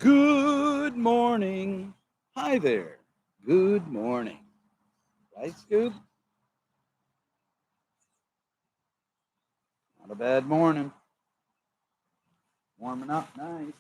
Good morning. Hi there. Good morning. Right, Scoop? Not a bad morning. Warming up nice.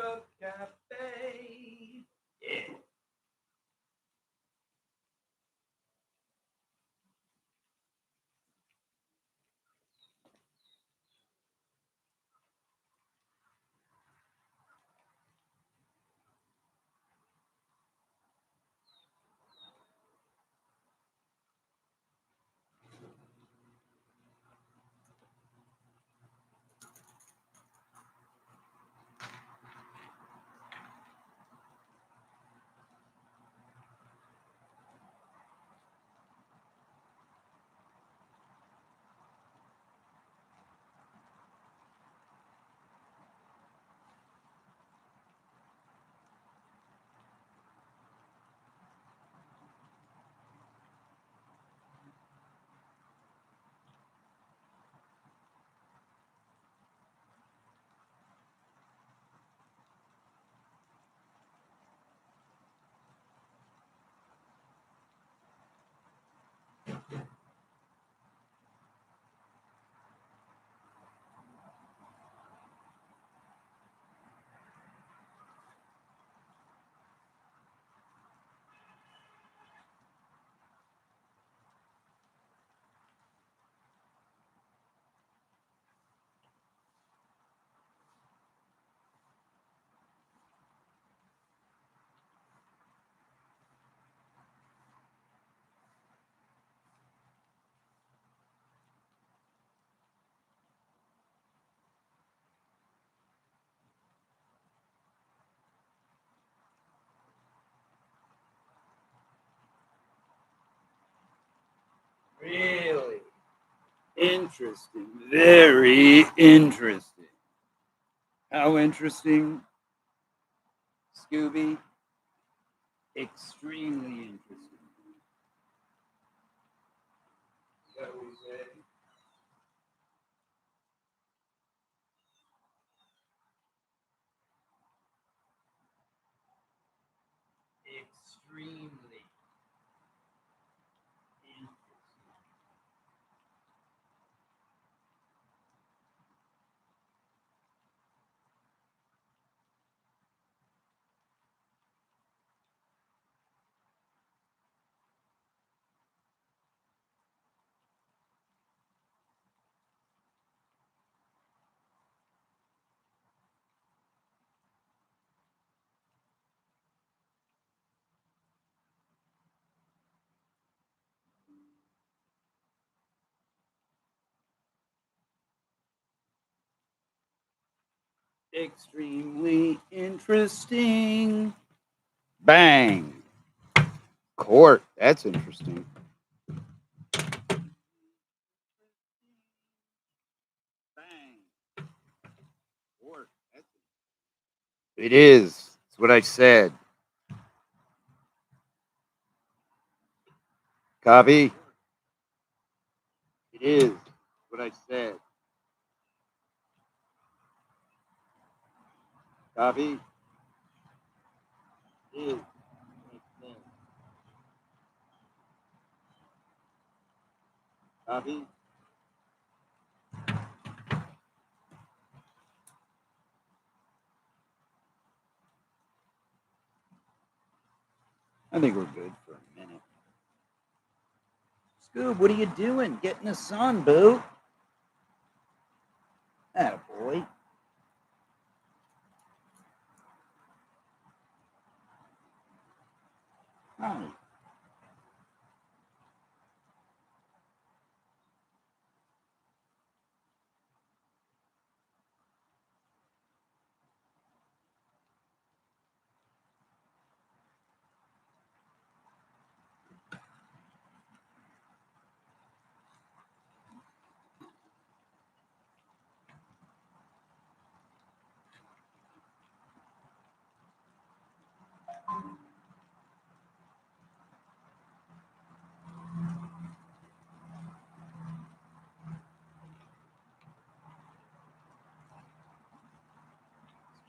Mocha Cafe. Yeah. Really interesting. Very interesting. How interesting, Scooby? Extremely interesting. Is that what he said? Extremely interesting. Extremely interesting. Bang. Court. That's interesting. Bang. Court. That's it is. It's what I said. Copy. It is what I said. Copy. It is what I said. Copy. I think we're good for a minute. Scoob, what are you doing? Get in the sun, boo. Atta boy. Hi.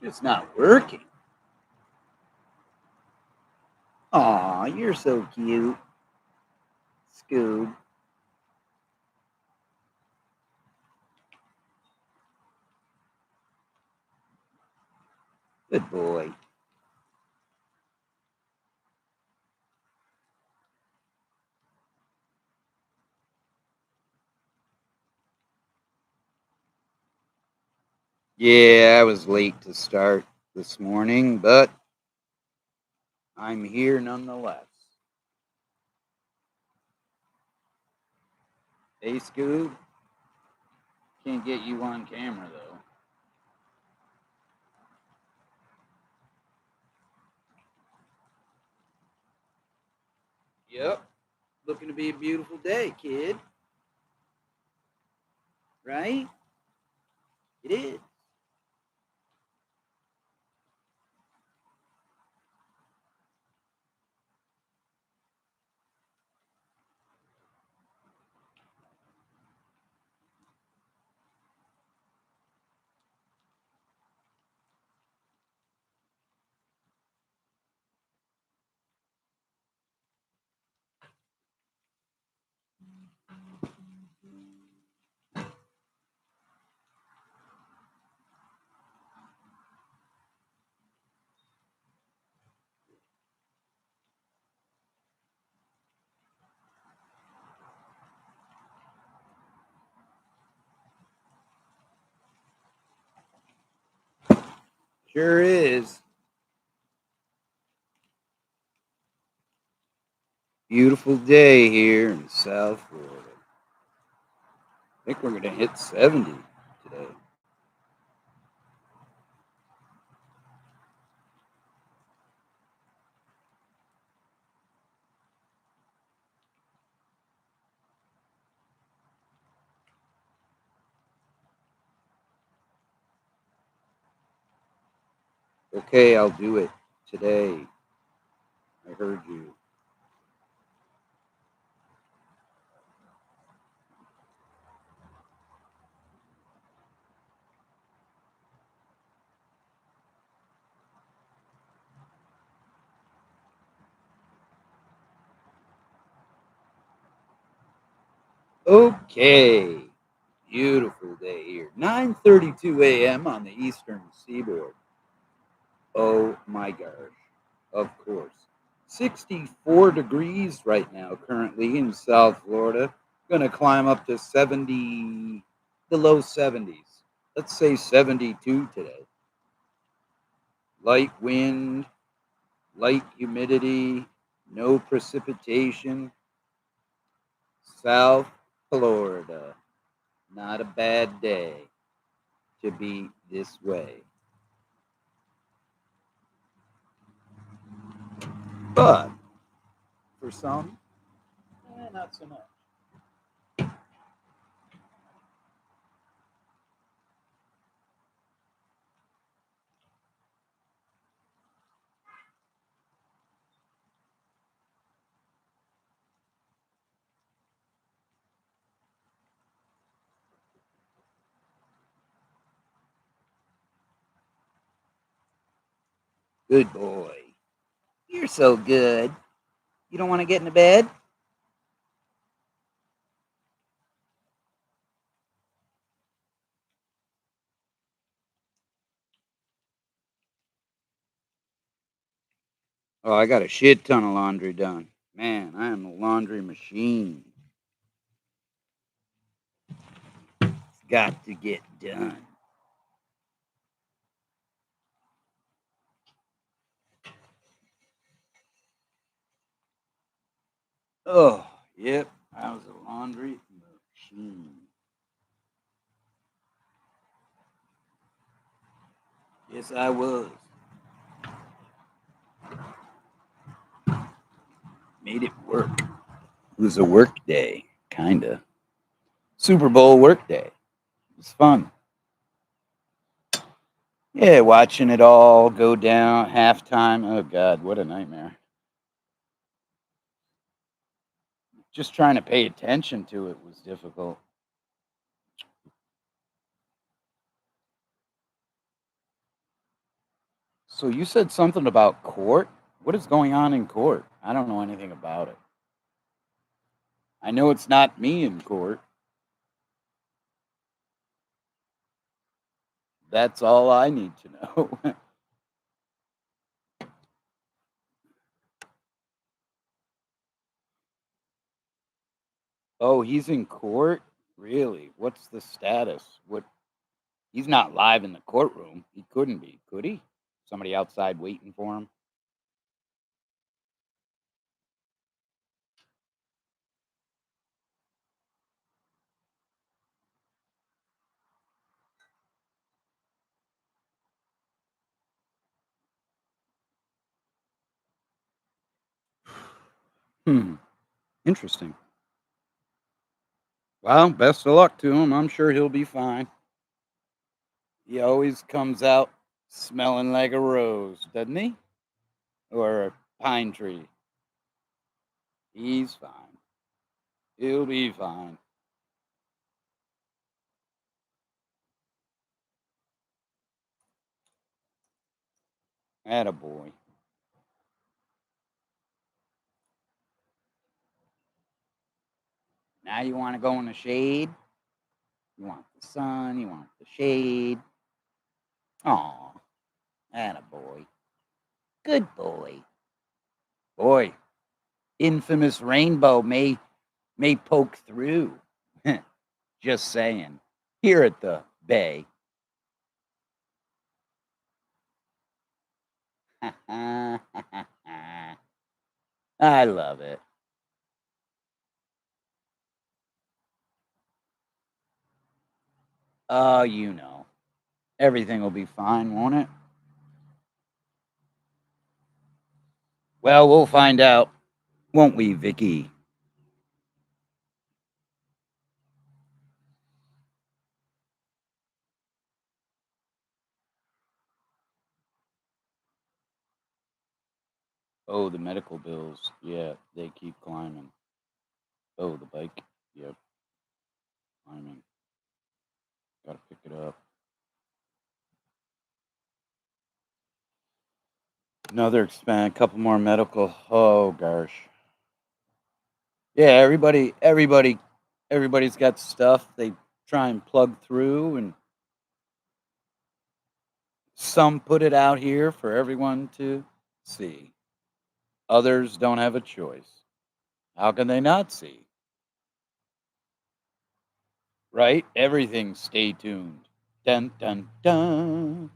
It's not working. Aw, you're so cute. Scoob. Good boy. Yeah, I was late to start this morning, but I'm here nonetheless. Hey, Scoob. Can't get you on camera, though. Yep. Looking to be a beautiful day, kid. Right? It is. Sure is. Beautiful day here in South Florida. I think we're going to hit 70 today. Okay, I'll do it today. I heard you. Okay. Beautiful day here. 9:32 a.m. on the eastern seaboard. Oh my gosh. Of course. 64 degrees right now currently in South Florida. Going to climb up to 70, the low 70s. Let's say 72 today. Light wind, light humidity, no precipitation. South Florida. Not a bad day to be this way. But for some, not so much. Good boy. You're so good. You don't want to get into bed? Oh, I got a shit ton of laundry done. Man, I am a laundry machine. It's got to get done. Oh, yep. I was a laundry machine. Yes, I was. Made it work. It was a work day, kinda. Super Bowl work day. It was fun. Yeah, watching it all go down halftime. Oh God, what a nightmare. Just trying to pay attention to it was difficult. So you said something about court? What is going on in court? I don't know anything about it. I know it's not me in court. That's all I need to know. Oh, he's in court? Really? What's the status? What He's not live in the courtroom. He couldn't be, could he? Somebody outside waiting for him? Hmm. Interesting. Well, best of luck to him. I'm sure he'll be fine. He always comes out smelling like a rose, doesn't he? Or a pine tree. He's fine. He'll be fine. Attaboy. Now you want to go in the shade? You want the sun? You want the shade? Aw, attaboy. Good boy. Boy, infamous rainbow may poke through. Just saying. Here at the bay. I love it. Oh, you know. Everything will be fine, won't it? Well, we'll find out, won't we, Vicky? Oh, the medical bills. Yeah, they keep climbing. Oh, the bike. Yep, climbing. Gotta pick it up. Another expand, a couple more medical. Oh gosh. Yeah, everybody's got stuff they try and plug through, and some put it out here for everyone to see. Others don't have a choice. How can they not see? Right? Everything stay tuned. Dun dun dun.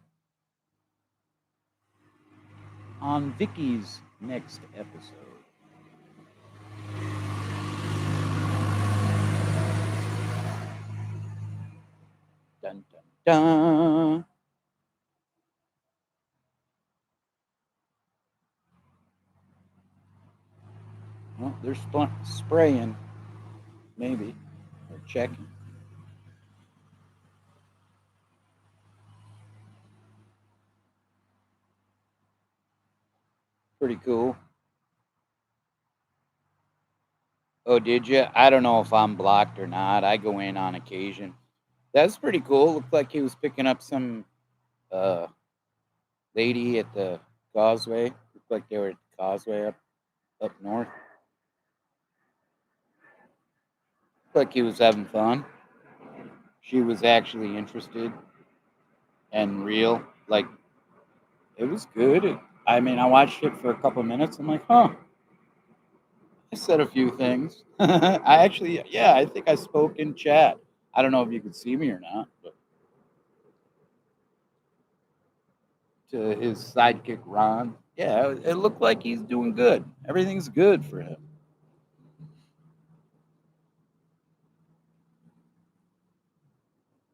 On Vicky's next episode. Dun dun dun. Well, they're spraying, maybe, or checking. Pretty cool. Oh, did you? I don't know if I'm blocked or not. I go in on occasion. That's pretty cool. Looked like he was picking up some uh, lady at the causeway. Looked like they were at the causeway up north. Looked like he was having fun. She was actually interested and real. Like, it was good. I mean, I watched it for a couple minutes. I'm like, huh. I said a few things. I actually, yeah, I think I spoke in chat. I don't know if you could see me or not, but to his sidekick Ron, yeah, it looked like he's doing good. Everything's good for him.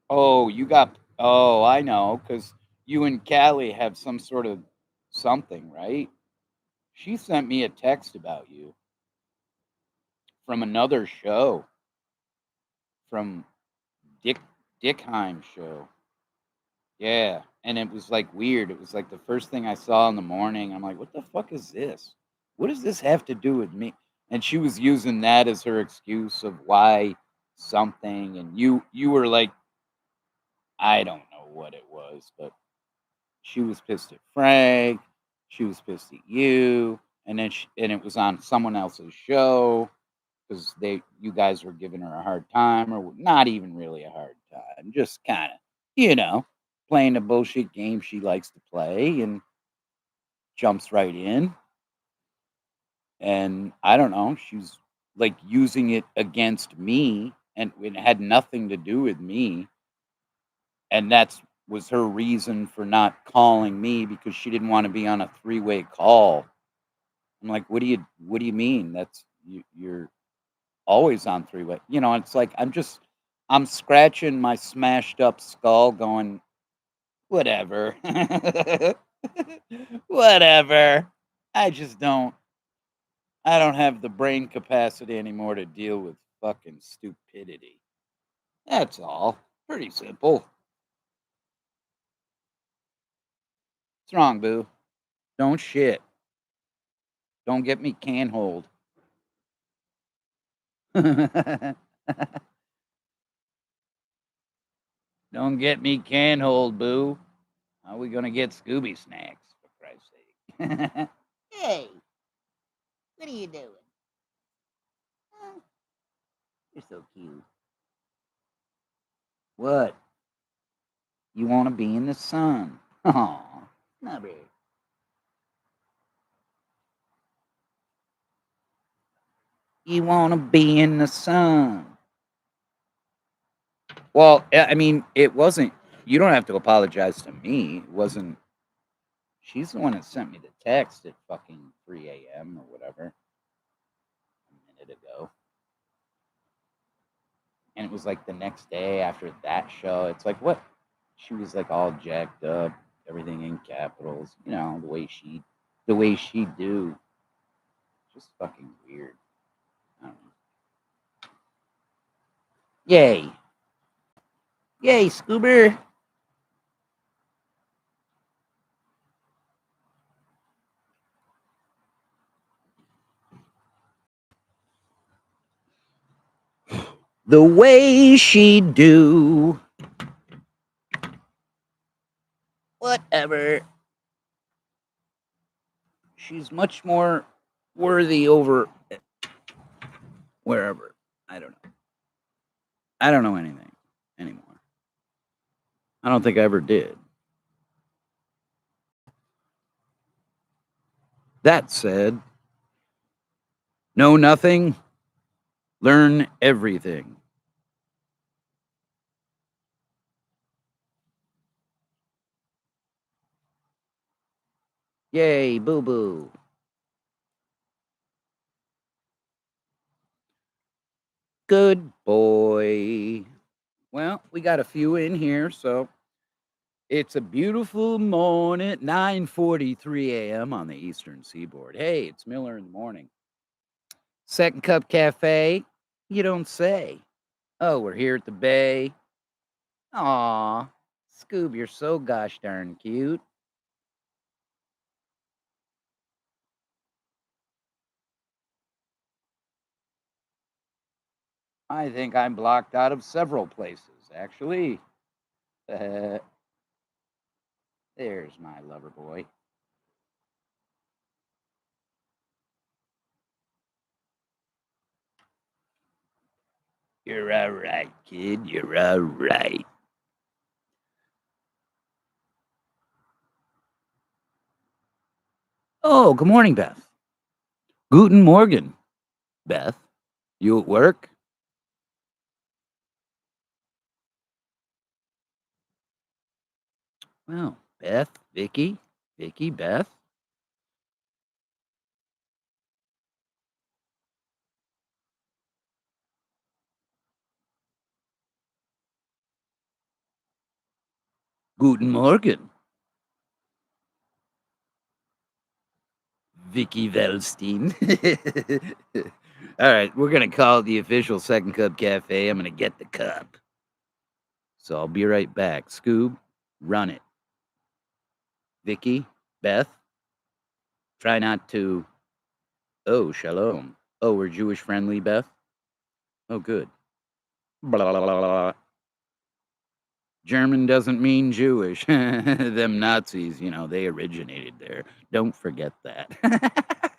Oh, you got. Oh, I know, because you and Callie have some sort of something, right? She sent me a text about you from another show, from Dick Dickheim show. Yeah, and it was like weird. It was like the first thing I saw in the morning. I'm like, what the fuck is this? What does this have to do with me? And she was using that as her excuse of why something. And you were like, I don't know what it was, but she was pissed at Frank. She was pissed at you, and then and it was on someone else's show because you guys were giving her a hard time, or not even really a hard time, just kind of, you know, playing the bullshit game she likes to play, and jumps right in. And I don't know, she's like using it against me, and it had nothing to do with me. And that's was her reason for not calling me because she didn't want to be on a three-way call. I'm like, what do you mean? You're always on three-way. It's like I'm scratching my smashed up skull going, whatever. Whatever. I don't have the brain capacity anymore to deal with fucking stupidity. That's all. Pretty simple. What's wrong, boo? Don't shit. Don't get me can hold. Don't get me can hold, boo. How are we gonna get Scooby snacks, for Christ's sake? Hey, what are you doing? Huh? You're so cute. What? You want to be in the sun? Aw. Snubber. You want to be in the sun? Well, I mean, it wasn't. You don't have to apologize to me. It wasn't. She's the one that sent me the text at fucking 3 a.m. or whatever a minute ago. And it was like the next day after that show. It's like, what? She was like all jacked up, everything in capitals, the way she do. Just fucking weird. I don't know. Yay. Yay, Scoober. The way she do. Whatever. She's much more worthy over wherever. I don't know. I don't know anything anymore. I don't think I ever did. That said, know nothing, learn everything. Yay, boo boo. Good boy. Well, we got a few in here, so it's a beautiful morning, 9:43 a.m. on the Eastern Seaboard. Hey, it's Miller in the morning. Second Cup Cafe? You don't say. Oh, we're here at the Bay. Aw, Scoob, you're so gosh darn cute. I think I'm blocked out of several places, actually. Uh, there's my lover boy. You're all right, kid. You're all right. Oh, good morning, Beth. Guten Morgen, Beth. You at work? Well, Beth, Vicky, Beth. Guten Morgen, Vicky Velstein. All right, we're gonna call it the official Second Cup Cafe. I'm gonna get the cup, so I'll be right back. Scoob, run it. Vicky, Beth, try not to. Oh, shalom. Oh, we're Jewish friendly, Beth. Oh, good. Blah, blah, blah, blah. German doesn't mean Jewish. Them Nazis, they originated there. Don't forget that.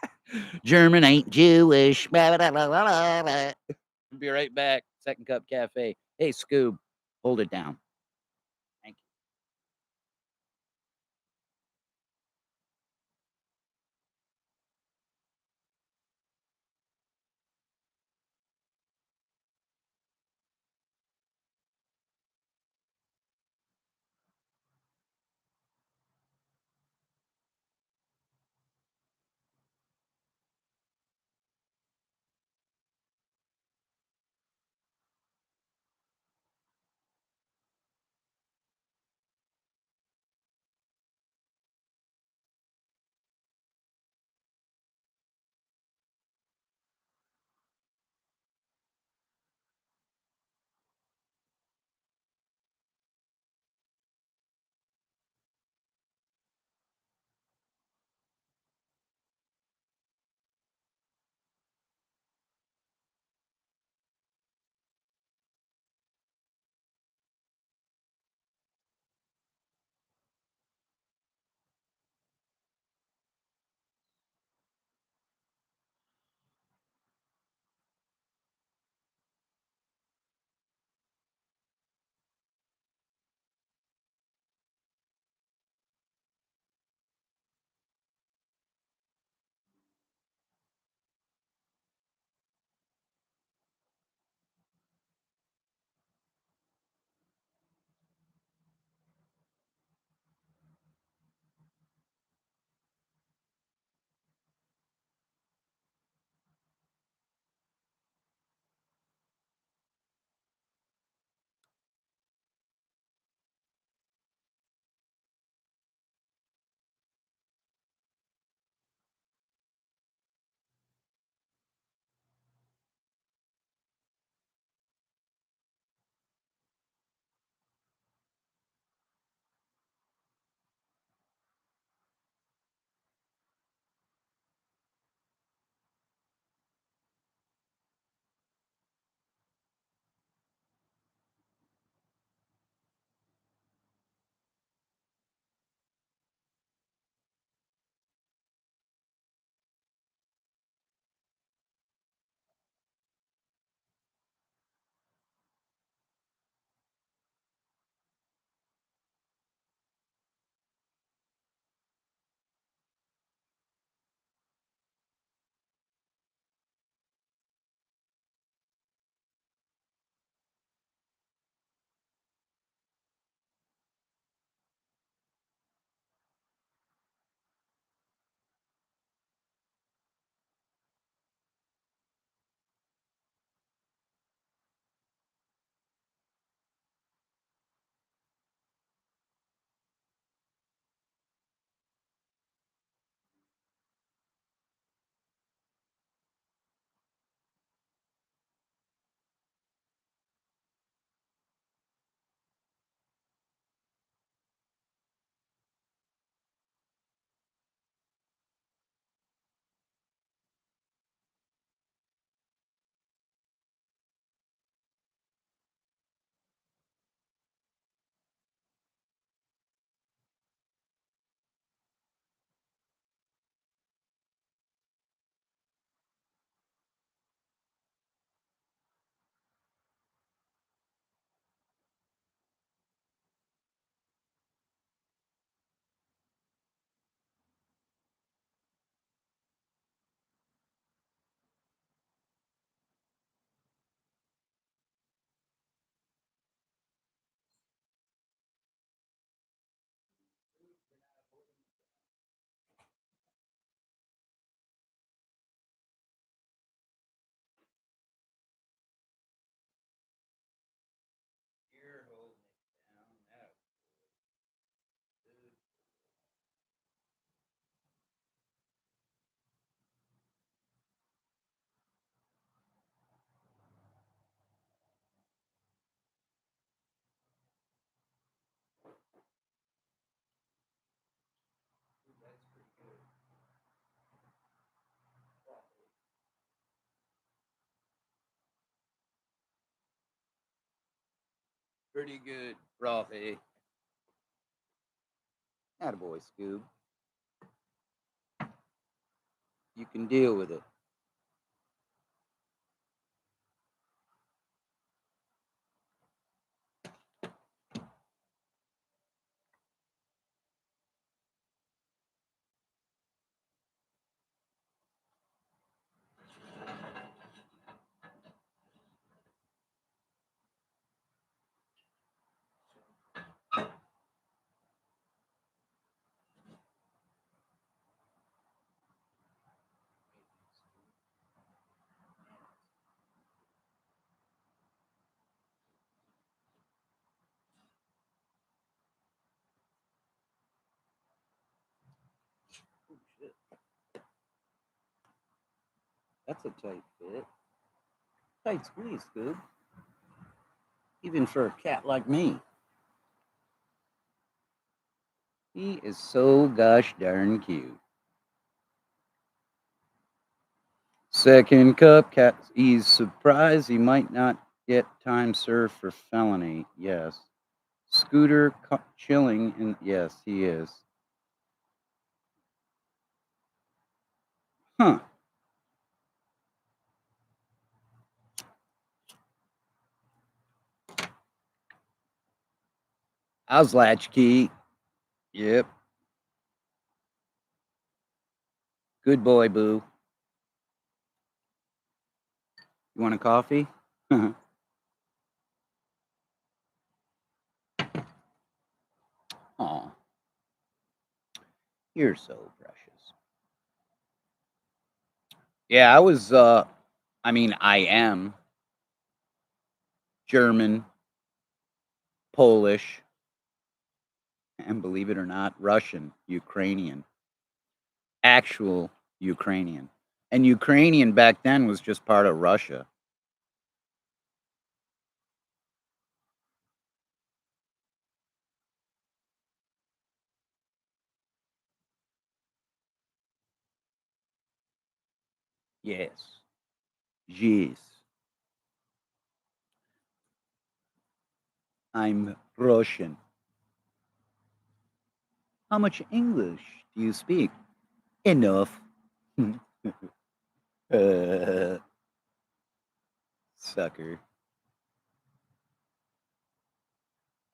German ain't Jewish. Blah, blah, blah, blah, blah. Be right back. Second Cup Cafe. Hey, Scoob, hold it down. Thank you. Pretty good, Profe. Attaboy, Scoob. You can deal with it. Oh, shit. That's a tight fit. Tight squeeze, Scoob. Even for a cat like me. He is so gosh darn cute. Second cup, cat. He's surprised he might not get time served for felony. Yes. Scooter chilling, and yes, he is. Huh. How's Latchkey? Yep. Good boy, Boo. You want a coffee? Aw, you're so precious. Yeah, I am German, Polish, and believe it or not, Russian, Ukrainian, actual Ukrainian. And Ukrainian back then was just part of Russia. Yes. Yes. I'm Russian. How much English do you speak? Enough. uh, sucker.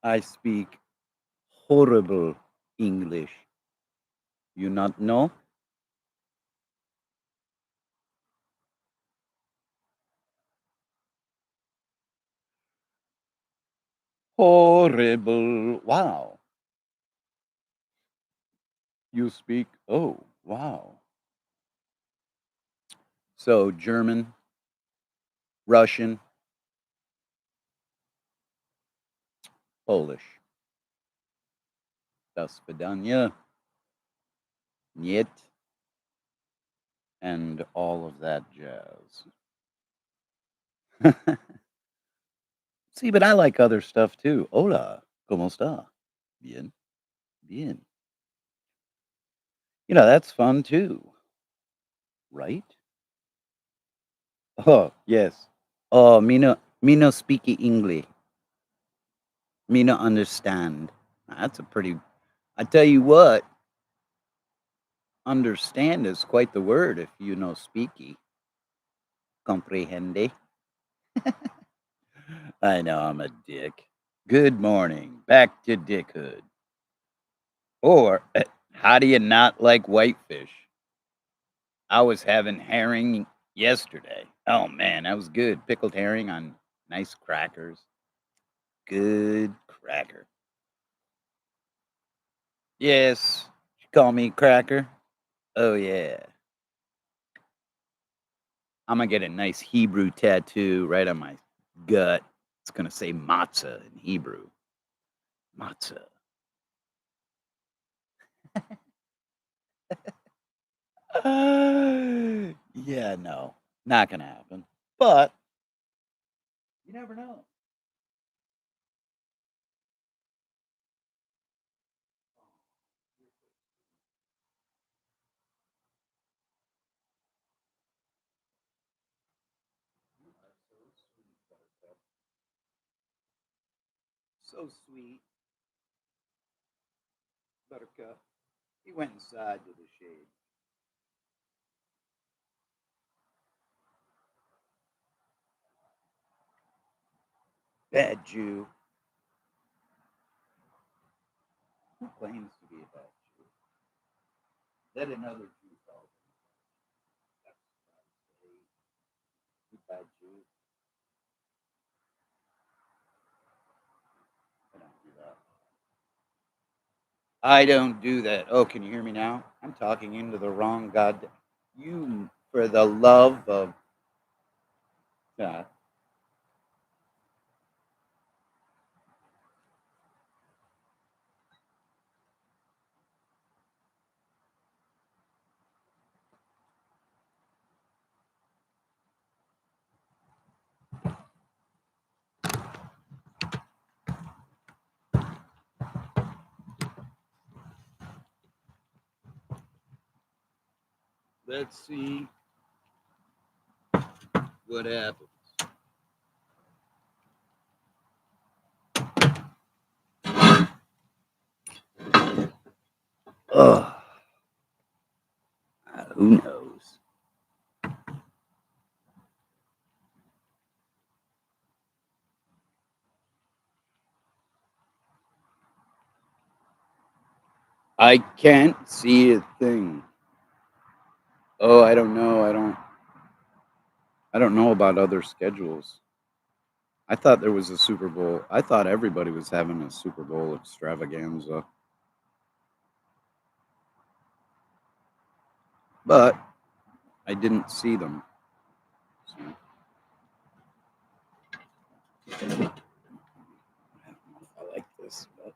I speak horrible English. You not know? Horrible. Wow. You speak. Oh, wow. So German, Russian, Polish. Das Vidanya. Niet. And all of that jazz. See, but I like other stuff too. Hola. ¿Cómo está? Bien. Bien. That's fun too, right? Oh, yes. Oh, me no speak English. Me no understand. That's a pretty. I tell you what, understand is quite the word if you know speaky. Comprehende. I know I'm a dick. Good morning. Back to dickhood. Or how do you not like whitefish? I was having herring yesterday. Oh man, that was good. Pickled herring on nice crackers. Good cracker. Yes. You call me cracker? Oh yeah. I'm gonna get a nice Hebrew tattoo right on my gut. It's gonna say matzah in Hebrew. Matzah. Yeah, no, not gonna happen. But you never know. So sweet, Buttercup. He went inside to the shade. Bad Jew. Who claims to be a bad Jew? That another Jew called him. That's you bad Jew. I don't do that. I don't do that. Oh, can you hear me now? I'm talking into the wrong god. You, for the love of God. Let's see what happens. Ugh. Who knows? I can't see a thing. Oh, I don't know. I don't know about other schedules. I thought there was a Super Bowl. I thought everybody was having a Super Bowl extravaganza. But I didn't see them. So, I don't know if I like this, but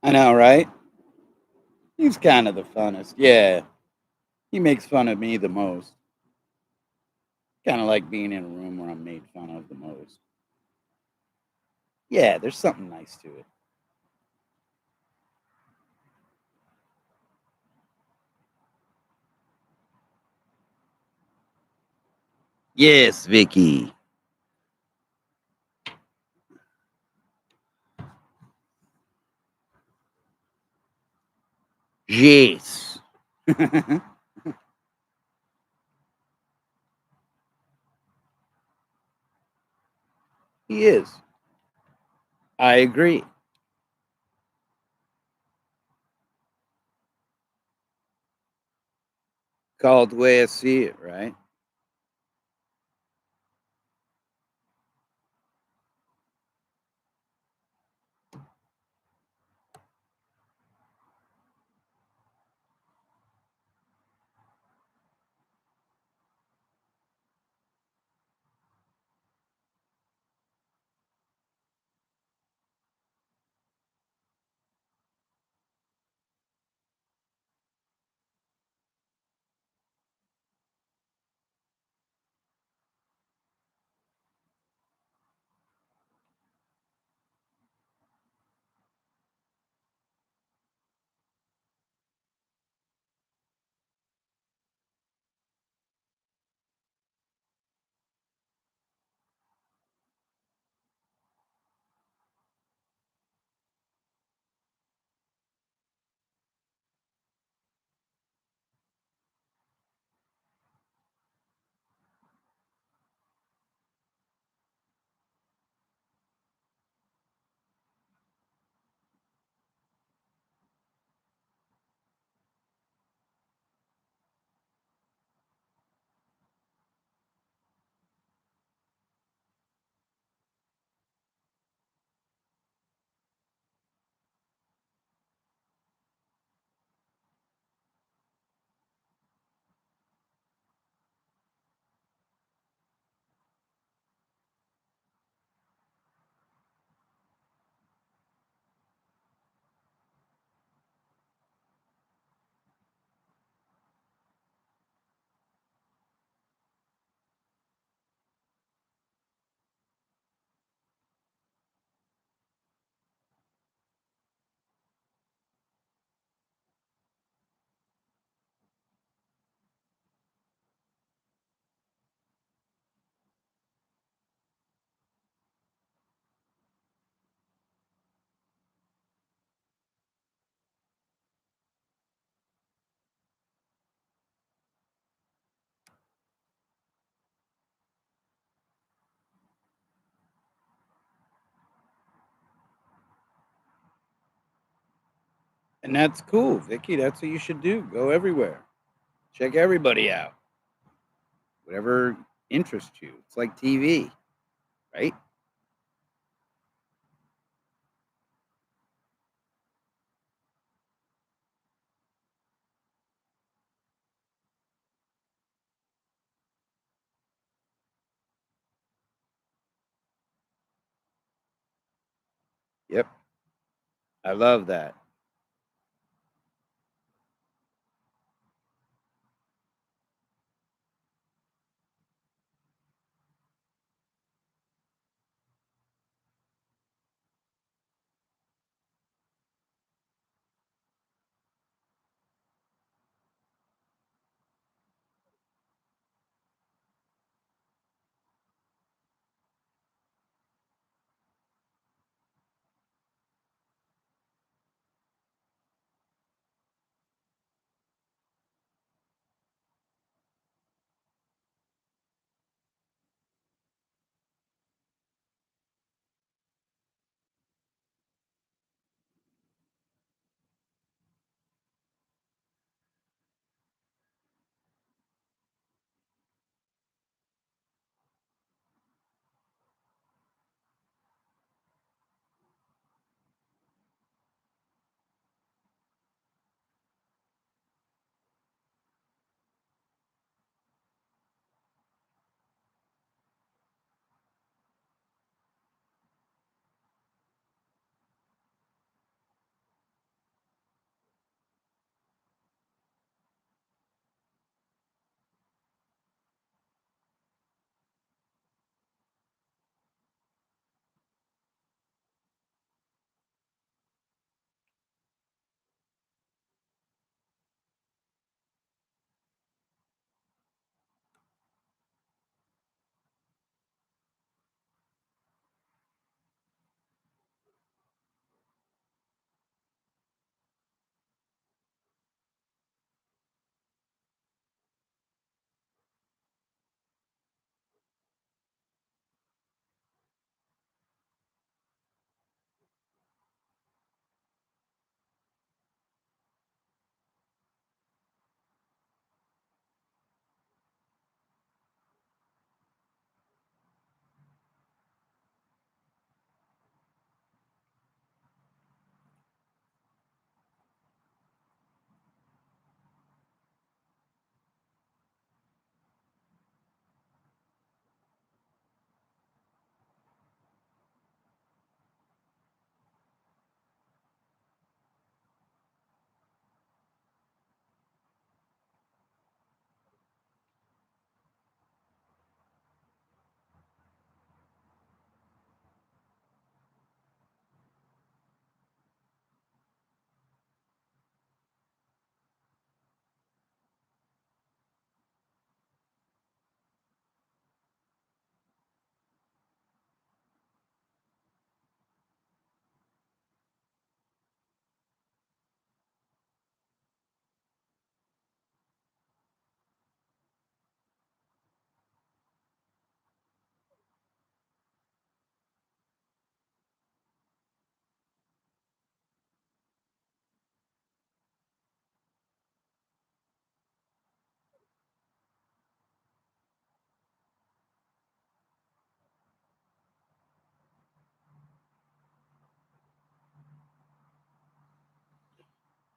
I know, right? He's kind of the funnest. Yeah, he makes fun of me the most. Kind of like being in a room where I'm made fun of the most. Yeah, there's something nice to it. Yes, Vicky. Yes. He is. I agree. Called the way I see it, right? And that's cool, Vicky. That's what you should do. Go everywhere. Check everybody out. Whatever interests you. It's like TV, right? Yep. I love that.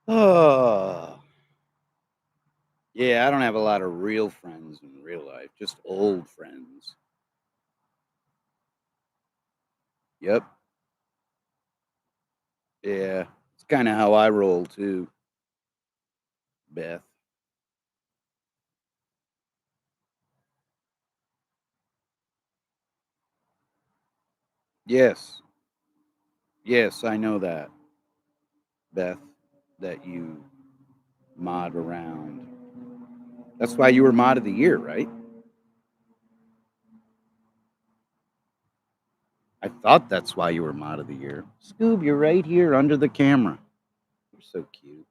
Oh, yeah. I don't have a lot of real friends in real life, just old friends. Yep. Yeah. It's kind of how I roll too, Beth. Yes. Yes, I know that, Beth, that you mod around. That's why you were mod of the year, right? I thought that's why you were mod of the year. Scoob, you're right here under the camera. You're so cute.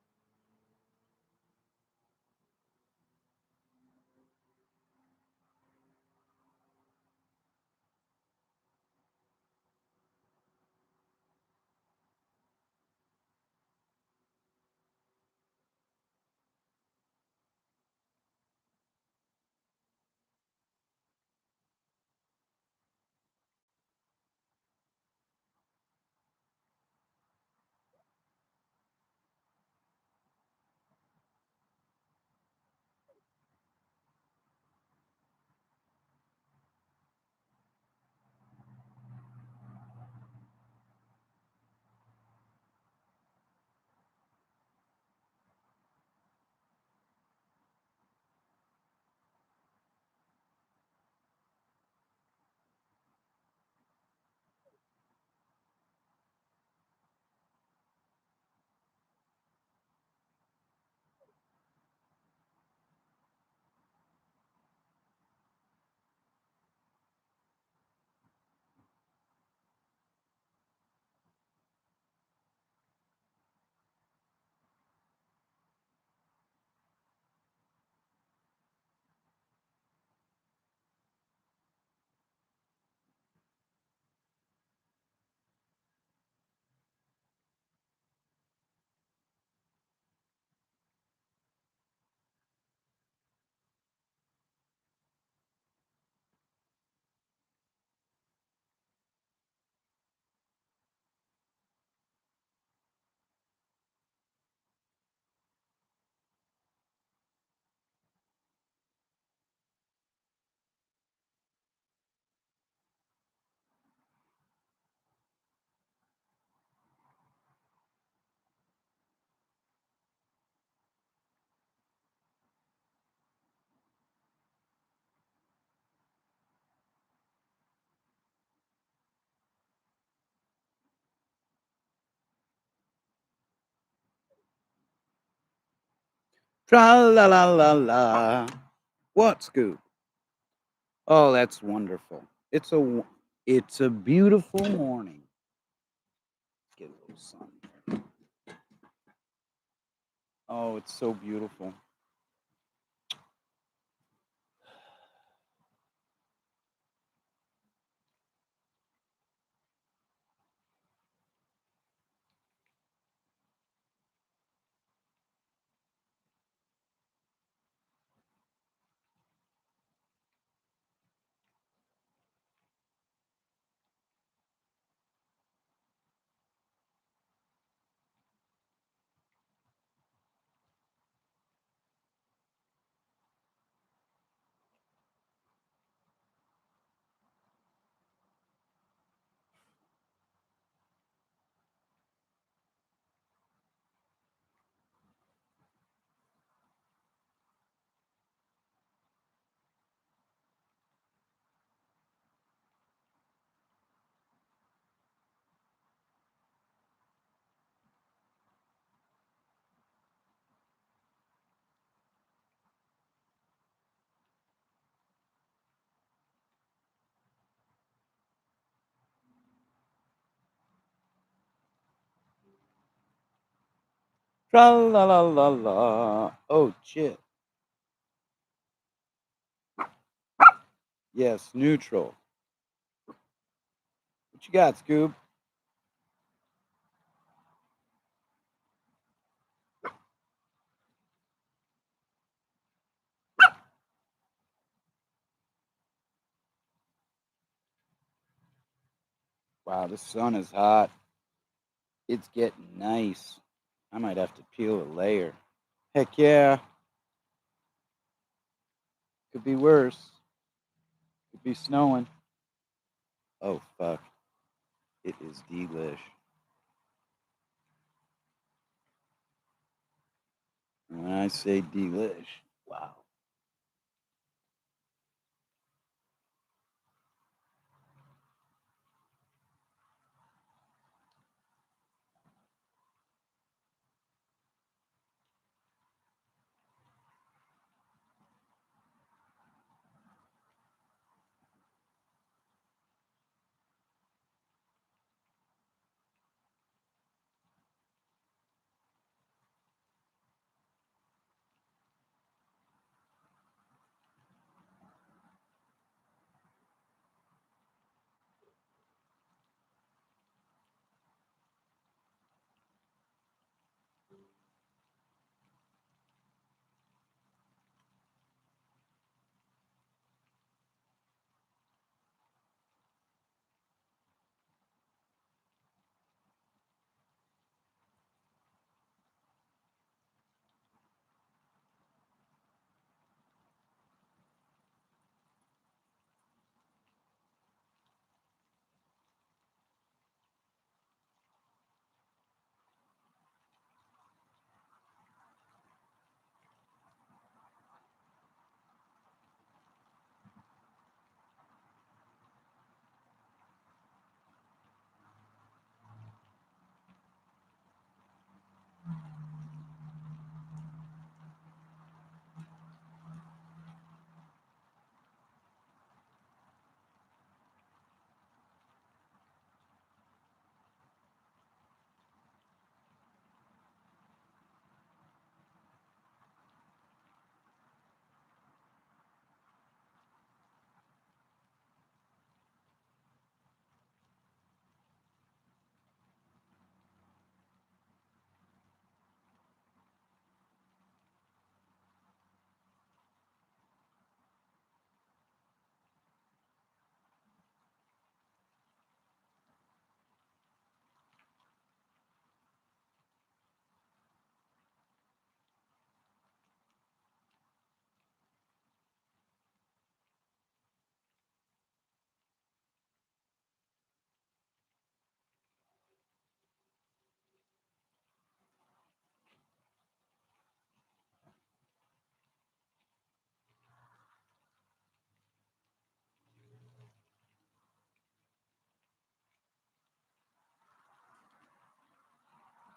Tra la la la la. What, Scoop? Oh, that's wonderful. It's a beautiful morning. Get a little sun there. Oh, it's so beautiful. Tra la la la la. Oh, shit. Yes, neutral. What you got, Scoop? Wow, the sun is hot. It's getting nice. I might have to peel a layer. Heck yeah. Could be worse. Could be snowing. Oh, fuck. It is delish. And when I say delish, wow.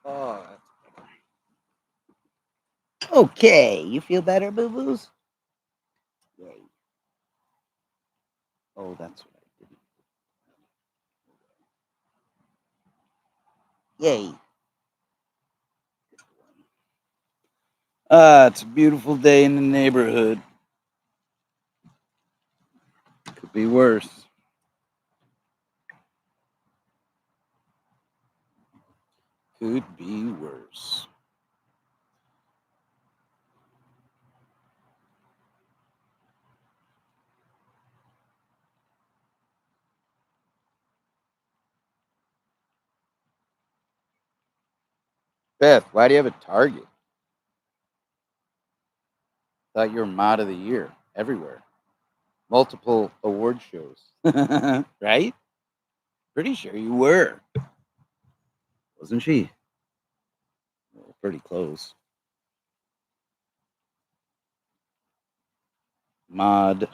Oh, Okay, you feel better, boo boos? Yay. Oh, that's what I did. Yay. It's a beautiful day in the neighborhood. Could be worse. Could be worse. Beth, why do you have a target? Thought you were mod of the year everywhere. Multiple award shows. Right? Pretty sure you were. Wasn't she? Well, pretty close. Mod.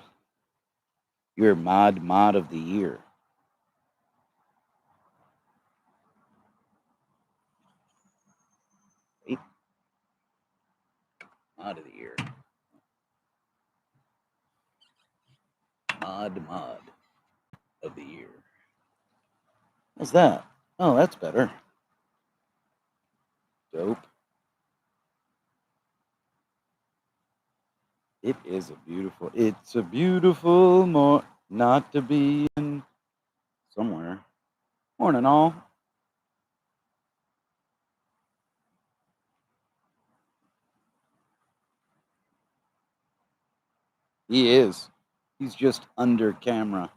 You're mod of the year. Right? Mod of the year. Mod of the year. What's that? Oh, that's better. Dope. It's a beautiful not to be in somewhere. Morning, all. He is. He's just under camera.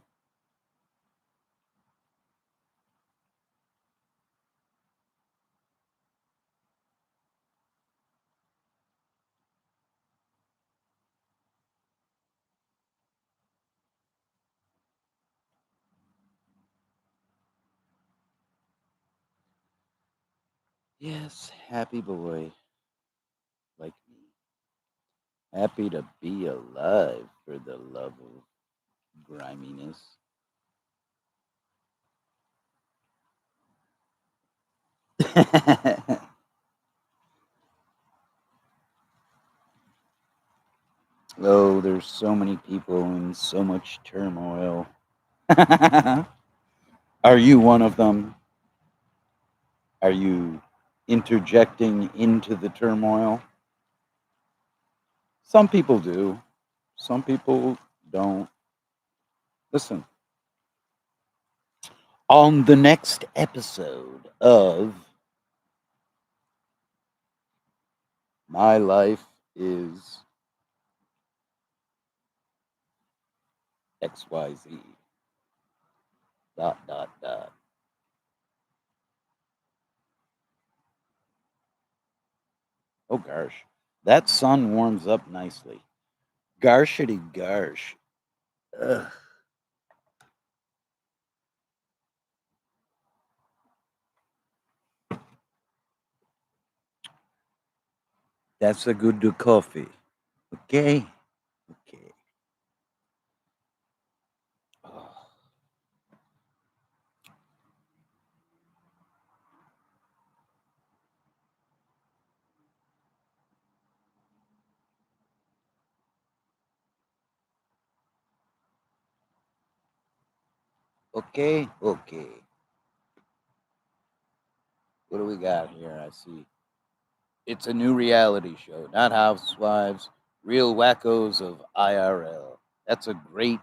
Yes, happy boy. Like me. Happy to be alive for the love of griminess. Oh, there's so many people in so much turmoil. Are you one of them? Are you interjecting into the turmoil? Some people do. Some people don't. Listen, on the next episode of My Life is XYZ. Dot, dot, dot. Oh, gosh. That sun warms up nicely. Garshity garsh. Ugh. That's a good coffee. Okay. Okay. Oh. Okay. Okay. What do we got here? I see. It's a new reality show, not Housewives, real wackos of IRL. That's a great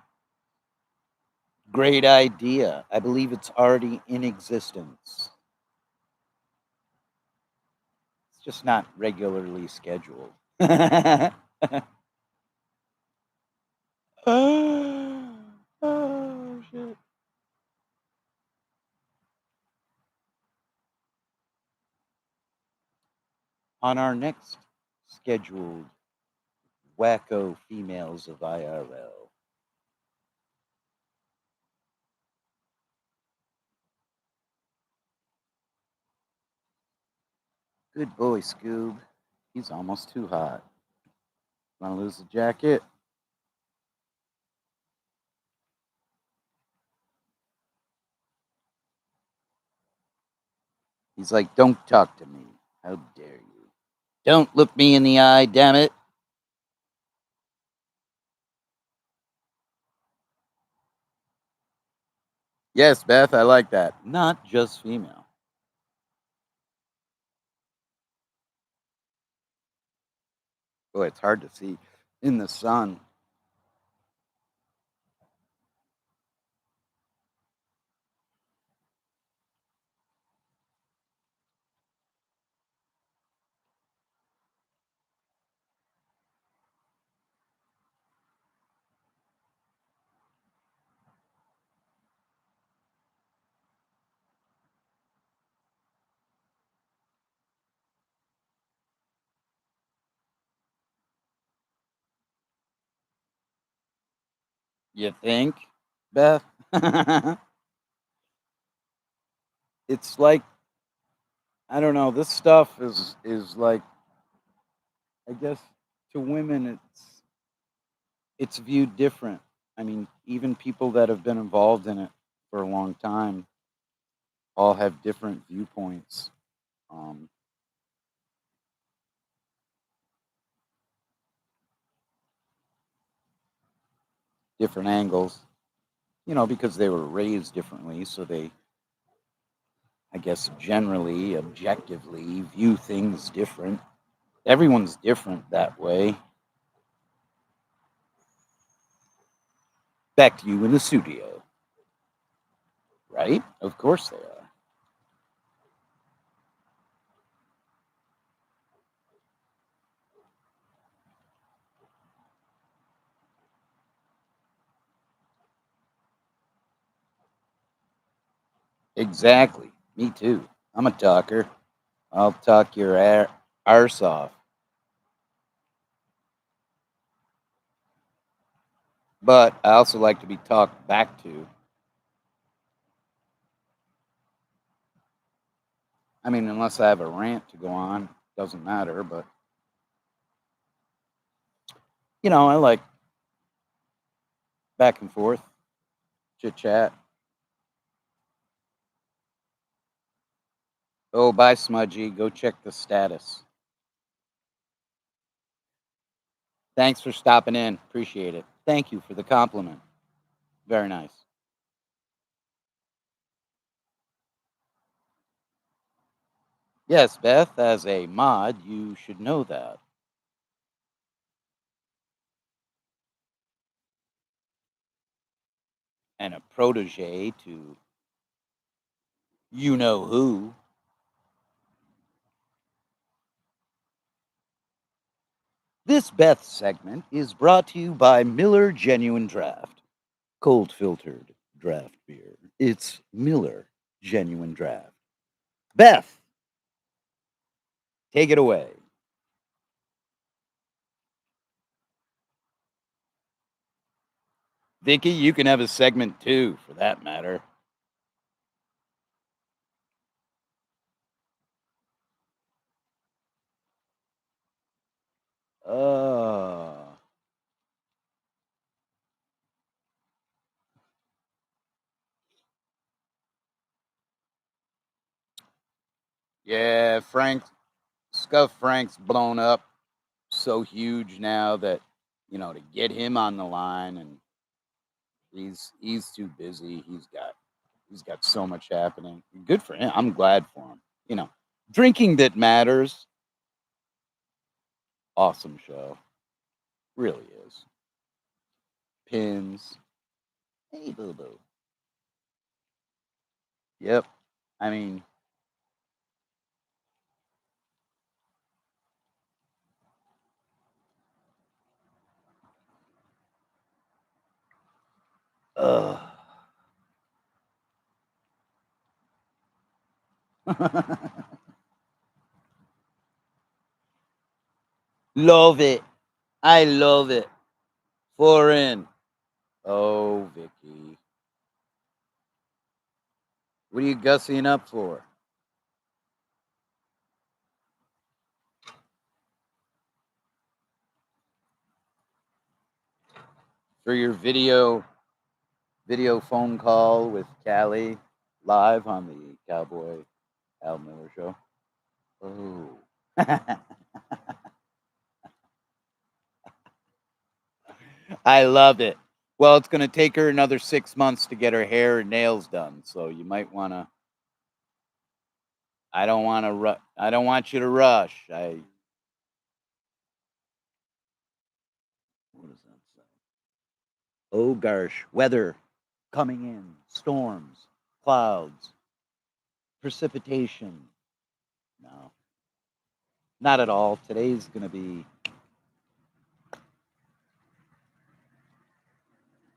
idea. I believe it's already in existence. It's just not regularly scheduled. Oh, shit. On our next scheduled wacko females of IRL. Good boy, Scoob. He's almost too hot. Want to lose the jacket? He's like, don't talk to me. How dare you? Don't look me in the eye, damn it. Yes, Beth, I like that. Not just female. Boy, it's hard to see in the sun. You think, Beth? It's like, I don't know, this stuff is like, I guess to women it's viewed different. I mean, even people that have been involved in it for a long time all have different viewpoints, um, different angles, because they were raised differently. So they, I guess, generally, objectively view things different. Everyone's different that way. Back to you in the studio, right? Of course they are. Exactly. Me too. I'm a talker. I'll talk your arse off. But I also like to be talked back to. I mean, unless I have a rant to go on, doesn't matter. But, I like back and forth, chit chat. Oh, bye, Smudgy. Go check the status. Thanks for stopping in. Appreciate it. Thank you for the compliment. Very nice. Yes, Beth, as a mod, you should know that. And a protege to you know who. This Beth segment is brought to you by Miller Genuine Draft. Cold filtered draft beer. It's Miller Genuine Draft. Beth, take it away. Vicky, you can have a segment too, for that matter. Uh, yeah, Scuff Frank's blown up so huge now that, to get him on the line, and he's too busy. He's got so much happening. Good for him. I'm glad for him. Drinking that matters. Awesome show. Really is. Pins. Hey, boo boo. Yep. I mean, ugh. Love it. I love it. Foreign. Oh, Vicky. What are you gussying up for? For your video phone call with Callie live on the Cowboy Al Miller show? Oh. I love it. Well, it's going to take her another 6 months to get her hair and nails done, so you might want to. I don't want to. I don't want you to rush. What does that say? Oh gosh, weather coming in, storms, clouds, precipitation. No, not at all. Today's going to be.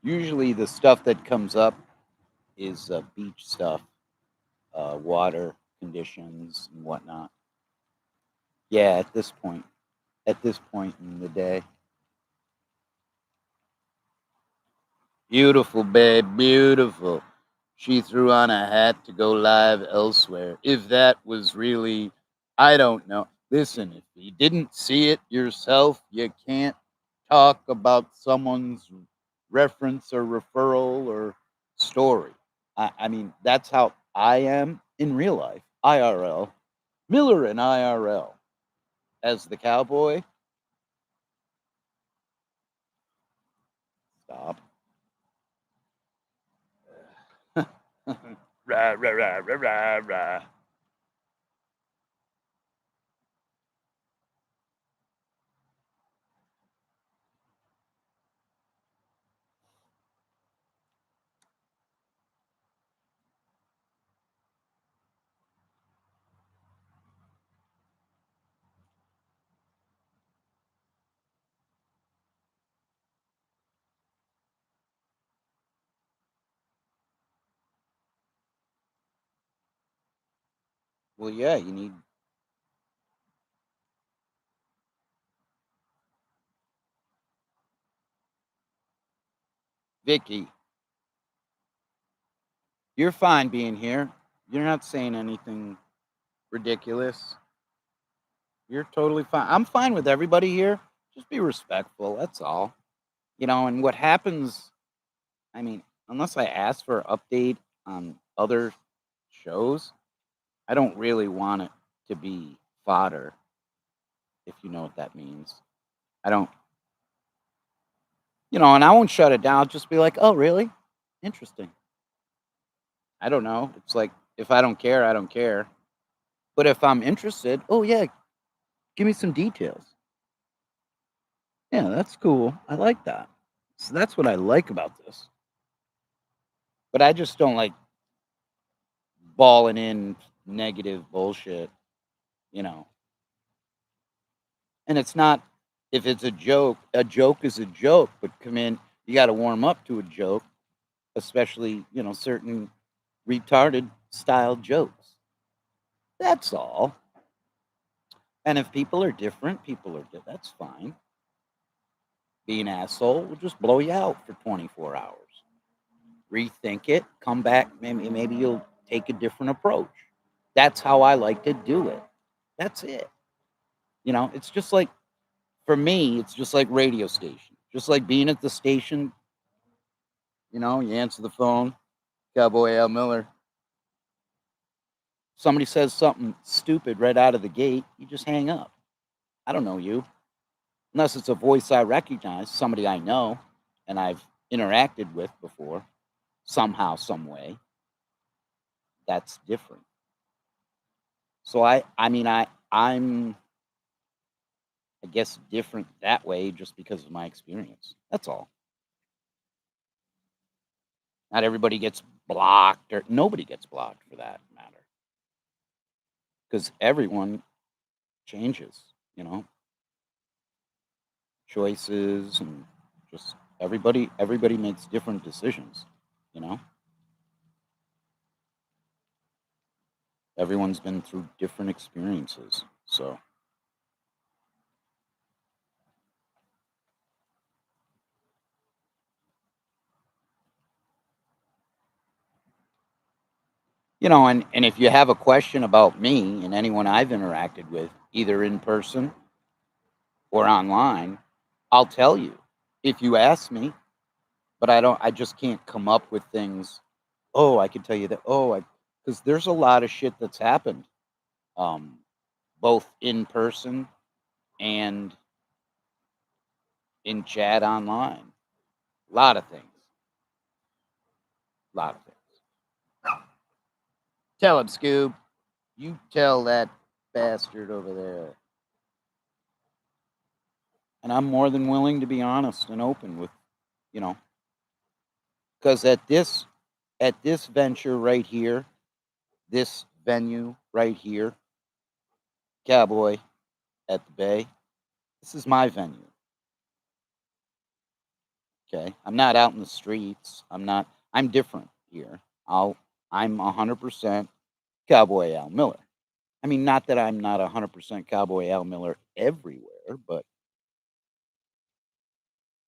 Usually, the stuff that comes up is beach stuff, water conditions and whatnot. Yeah, at this point in the day. Beautiful, babe, beautiful. She threw on a hat to go live elsewhere. If that was really, I don't know. Listen, if you didn't see it yourself, you can't talk about someone's reference or referral or story. I mean, that's how I am in real life, IRL. Miller in IRL. As the cowboy, stop. Rah, rah, rah, rah, rah, rah. Well, yeah, you need Vicky. You're fine being here. You're not saying anything ridiculous. You're totally fine. I'm fine with everybody here. Just be respectful. That's all. And what happens, I mean, unless I ask for an update on other shows, I don't really want it to be fodder, if you know what that means. I don't, and I won't shut it down. I'll just be like, oh, really? Interesting. I don't know. It's like, if I don't care, I don't care. But if I'm interested, oh, yeah, give me some details. Yeah, that's cool. I like that. So that's what I like about this. But I just don't like balling in negative bullshit, you know. And it's not if it's a joke is a joke, but come in, you got to warm up to a joke, especially, certain retarded style jokes. That's all. And if people are different, that's fine. Be an asshole will just blow you out for 24 hours. Rethink it, come back, maybe you'll take a different approach. That's how I like to do it. That's it. It's just like for me, it's just like radio station. Just like being at the station, you answer the phone, Cowboy Al Miller. Somebody says something stupid right out of the gate, you just hang up. I don't know you. Unless it's a voice I recognize, somebody I know and I've interacted with before, somehow, some way. That's different. So I guess different that way just because of my experience. That's all. Not everybody gets blocked or nobody gets blocked for that matter. Because everyone changes, choices and just everybody makes different decisions, you know. Everyone's been through different experiences. So, and if you have a question about me and anyone I've interacted with, either in person or online, I'll tell you if you ask me, but I just can't come up with things. Oh, I can tell you that. Oh, because there's a lot of shit that's happened, um, both in person and in chat online. A lot of things. A lot of things. Tell him, Scoob. You tell that bastard over there. And I'm more than willing to be honest and open with, you know, because at this venture right here, this venue right here, Cowboy at the Bay, this is my venue. Okay, I'm not out in the streets. I'm different here. I'm 100% Cowboy Al Miller. I mean, not that I'm not 100% Cowboy Al Miller everywhere, but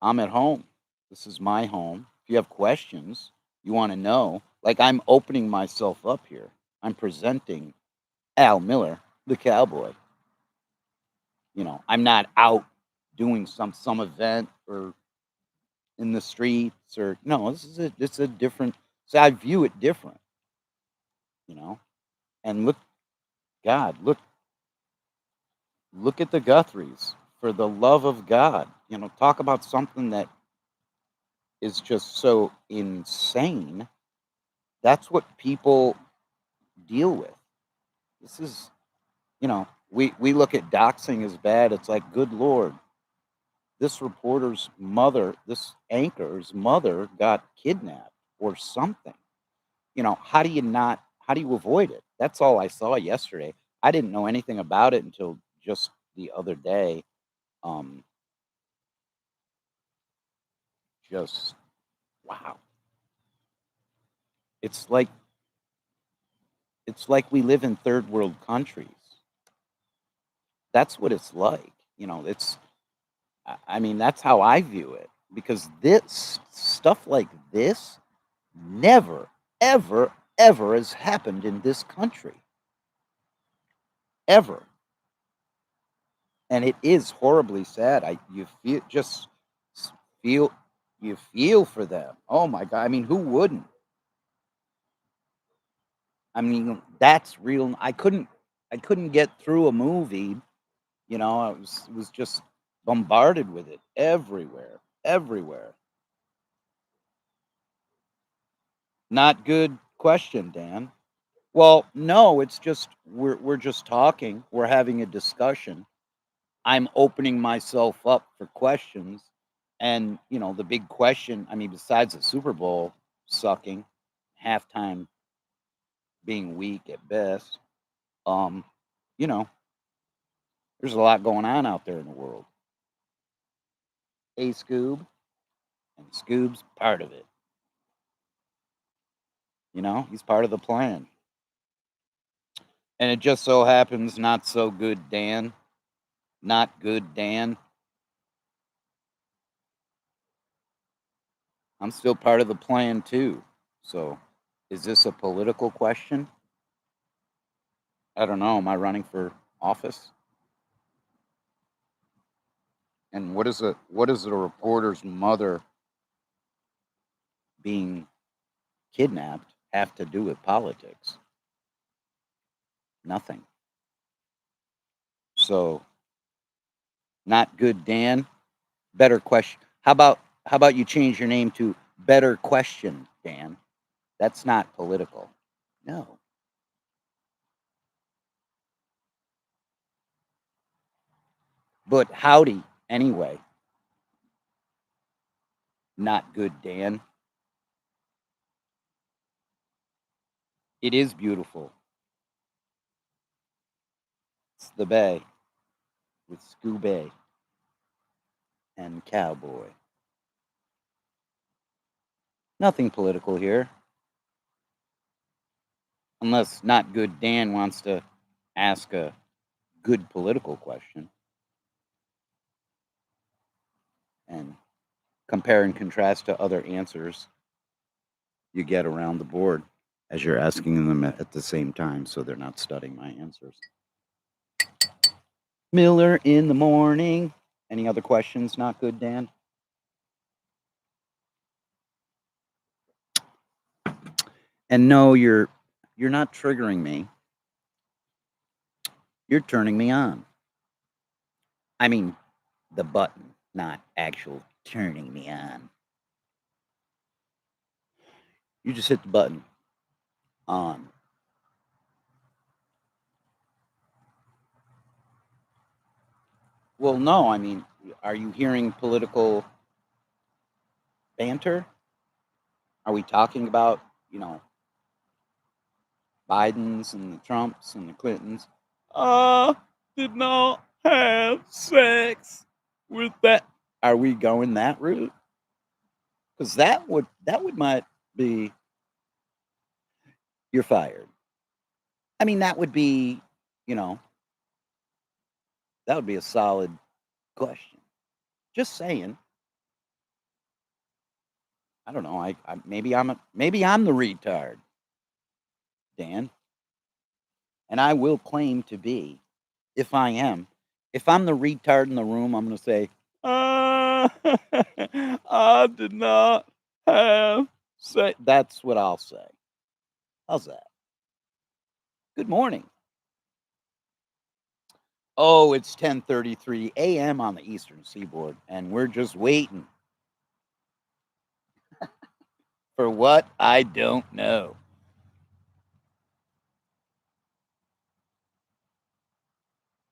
I'm at home. This is my home. If you have questions, you want to know, like I'm opening myself up here. I'm presenting Al Miller, the cowboy. You know, I'm not out doing some event or in the streets or no, it's a different, so I view it different, you know. And look, God, look at the Guthries. For the love of God, you know, talk about something that is just so insane. That's what people deal with. This is, you know, we look at doxing as bad. It's like, good Lord, this reporter's mother, this anchor's mother got kidnapped or something. You know, how do you avoid it? That's all I saw yesterday. I didn't know anything about it until just the other day. Um, just wow. It's like it's like we live in third world countries. That's what it's like. You know, I mean, that's how I view it because this stuff like this never, ever, ever has happened in this country. Ever. And it is horribly sad. You feel just feel you feel for them. Oh my God. I mean, who wouldn't? I mean, that's real. I couldn't get through a movie, you know, I was just bombarded with it everywhere. Everywhere. Not good question, Dan. Well, no, it's just we're just talking. We're having a discussion. I'm opening myself up for questions. And, you know, the big question, I mean, besides the Super Bowl sucking, halftime being weak at best, um, you know, there's a lot going on out there in the world. Hey, Scoob, and Scoob's part of it. You know, he's part of the plan. And it just so happens, not so good, Dan. Not good, Dan. I'm still part of the plan too. So, is this a political question? I don't know. Am I running for office? And what does the reporter's mother being kidnapped have to do with politics? Nothing. So, not good, Dan. Better question. How about you change your name to Better Question, Dan? That's not political. No. But howdy, anyway. Not good, Dan. It is beautiful. It's the Bay with Scooby and Cowboy. Nothing political here. Unless not good Dan wants to ask a good political question and compare and contrast to other answers you get around the board as you're asking them at the same time so they're not studying my answers. Miller in the morning. Any other questions? Not good, Dan? And no, you're not triggering me. You're turning me on. I mean, the button, not actual turning me on. You just hit the button on. Well, no, I mean, are you hearing political banter? Are we talking about, you know, Biden's and the Trumps and the Clintons? Did not have sex with that. Are we going that route? Because that would might be you're fired. I mean, that would be, you know, that would be a solid question. Just saying. I don't know. Maybe I'm the retard, Dan, and I will claim to be. If I am, if I'm the retard in the room, I'm going to say, I did not have sex. That's what I'll say. How's that? Good morning. Oh, it's 10:33 a.m. on the Eastern Seaboard, and we're just waiting for what I don't know.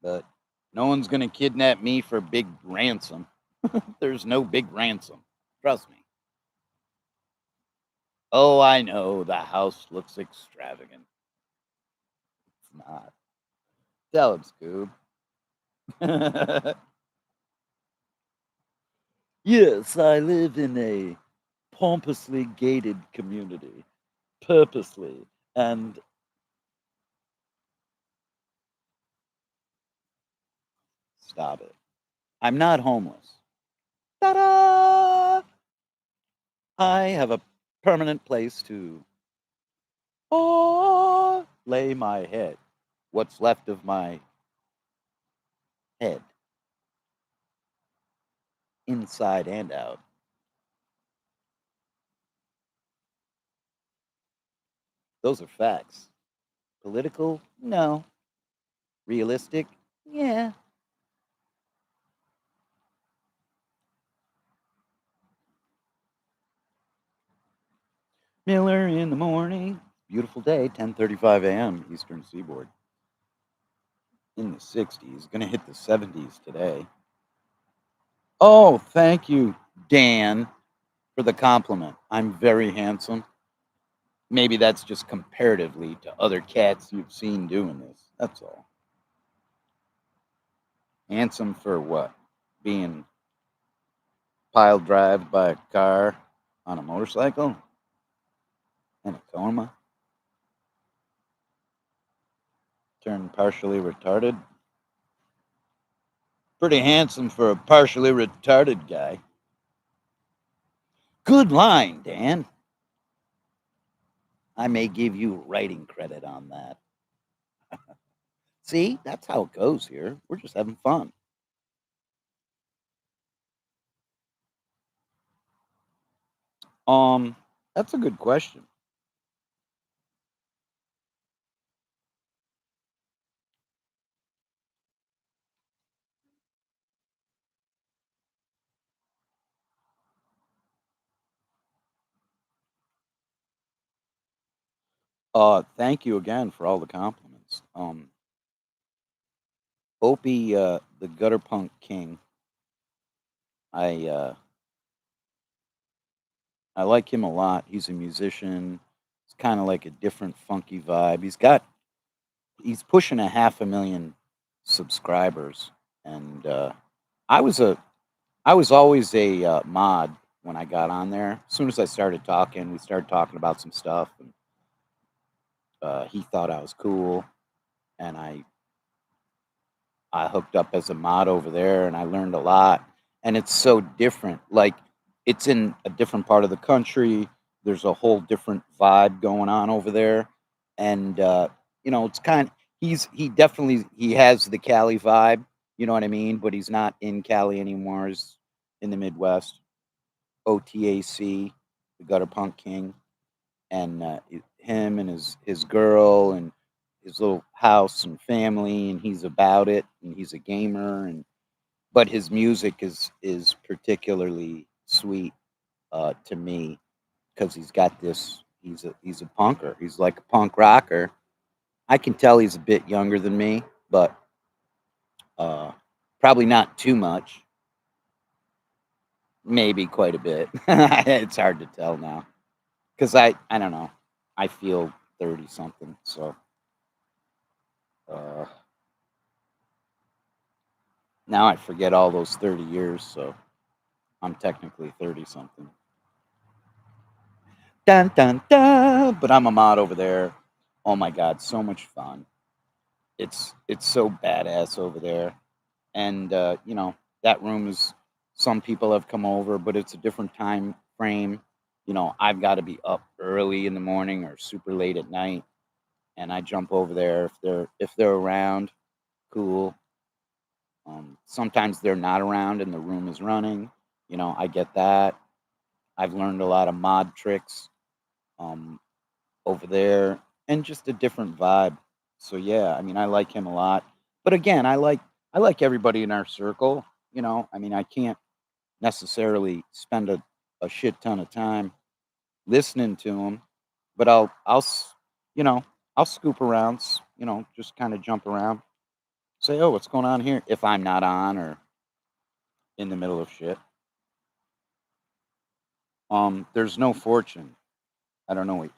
But no one's going to kidnap me for big ransom. There's no big ransom. Trust me. Oh, I know. The house looks extravagant. It's not. Tell him, Scoob. Yes, I live in a pompously gated community. Purposely. And stop it. I'm not homeless. Ta da! I have a permanent place to lay my head. What's left of my head, inside and out. Those are facts. Political? No. Realistic? Yeah. Miller in the morning. Beautiful day, 10:35 a.m. Eastern Seaboard. In the 60s, going to hit the 70s today. Oh, thank you, Dan, for the compliment. I'm very handsome. Maybe that's just comparatively to other cats you've seen doing this. That's all. Handsome for what? Being pile drive by a car on a motorcycle in a coma? Turned partially retarded? Pretty handsome for a partially retarded guy. Good line, Dan. I may give you writing credit on that. See, that's how it goes here. We're just having fun. Um, that's a good question. Thank you again for all the compliments. Opie, the gutter punk king. I uh, I like him a lot. He's a musician. It's kind of like a different funky vibe. He's pushing a 500,000 subscribers, and I was a I was always a mod when I got on there. As soon as I started talking, we started talking about some stuff, and he thought I was cool, and I hooked up as a mod over there, and I learned a lot. And it's so different. Like it's in a different part of the country. There's a whole different vibe going on over there, and it's kind. He definitely he has the Cali vibe. You know what I mean? But he's not in Cali anymore. He's in the Midwest. OTAC, the Gutter Punk King, and him and his girl and his little house and family, and he's about it, and he's a gamer, and but his music is particularly sweet to me because he's got this. He's a punker. He's like a punk rocker. I can tell he's a bit younger than me, but uh, probably not too much. Maybe quite a bit. It's hard to tell now because I don't know. I feel 30 something. So uh, now I forget all those 30 years. So I'm technically 30 something. Dun dun dun. But I'm a mod over there. Oh my god, so much fun. It's so badass over there. And that room is, some people have come over, but it's a different time frame. I've got to be up early in the morning or super late at night, and I jump over there if they're around. Cool. Sometimes they're not around and the room is running. I get that. I've learned a lot of mod tricks um, over there, and just a different vibe. So yeah, I mean, I like him a lot. But again, I like everybody in our circle. I mean, I can't necessarily spend a shit ton of time listening to them, but you know I'll scoop around, just kind of jump around, say, oh, what's going on here, if I'm not on or in the middle of shit. There's no fortune. I don't know what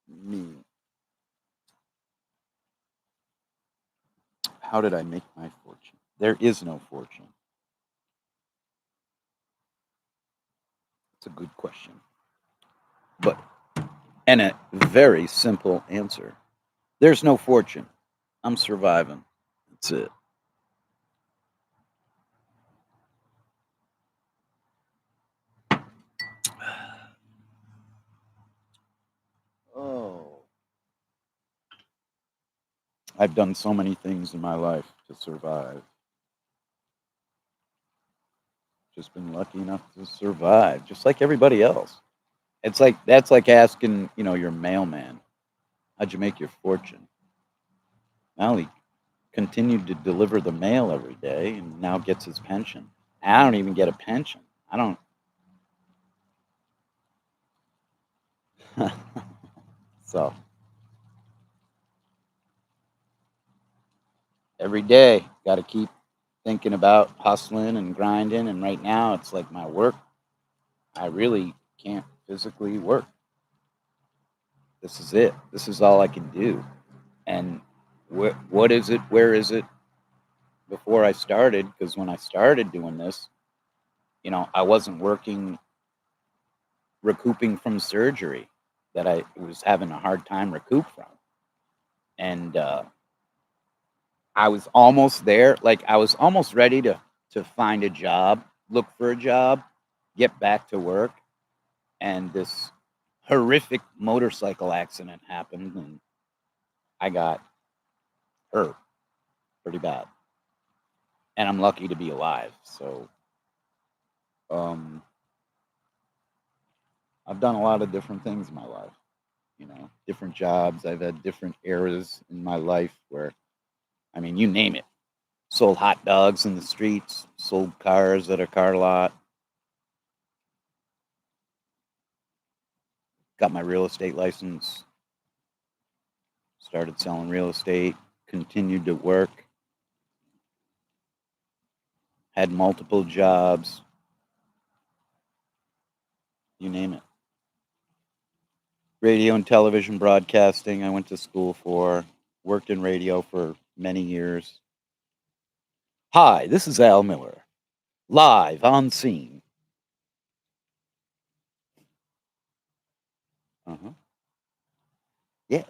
you mean. How did I make my fortune? There is no fortune. It's a good question, but and a very simple answer. There's no fortune. I'm surviving. That's it. Oh, I've done so many things in my life to survive. Just been lucky enough to survive, just like everybody else. It's like that's like asking, your mailman, how'd you make your fortune? Well, he continued to deliver the mail every day and now gets his pension. I don't even get a pension. I don't. So every day, got to keep thinking about hustling and grinding. And right now, it's like my work. I really can't physically work. This is it. This is all I can do. And what is it? Where is it? Before I started, because when I started doing this, I wasn't working, recouping from surgery that I was having a hard time recoup from. And I was almost there. Like I was almost ready to find a job, look for a job, get back to work. And this horrific motorcycle accident happened, and I got hurt pretty bad. And I'm lucky to be alive. So um, I've done a lot of different things in my life. Different jobs. I've had different eras in my life where, I mean, you name it. Sold hot dogs in the streets, sold cars at a car lot, got my real estate license, started selling real estate, continued to work, had multiple jobs, you name it. Radio and television broadcasting, I went to school for, worked in radio for many years. Hi, this is Al Miller, live on scene. Uh-huh. Yes.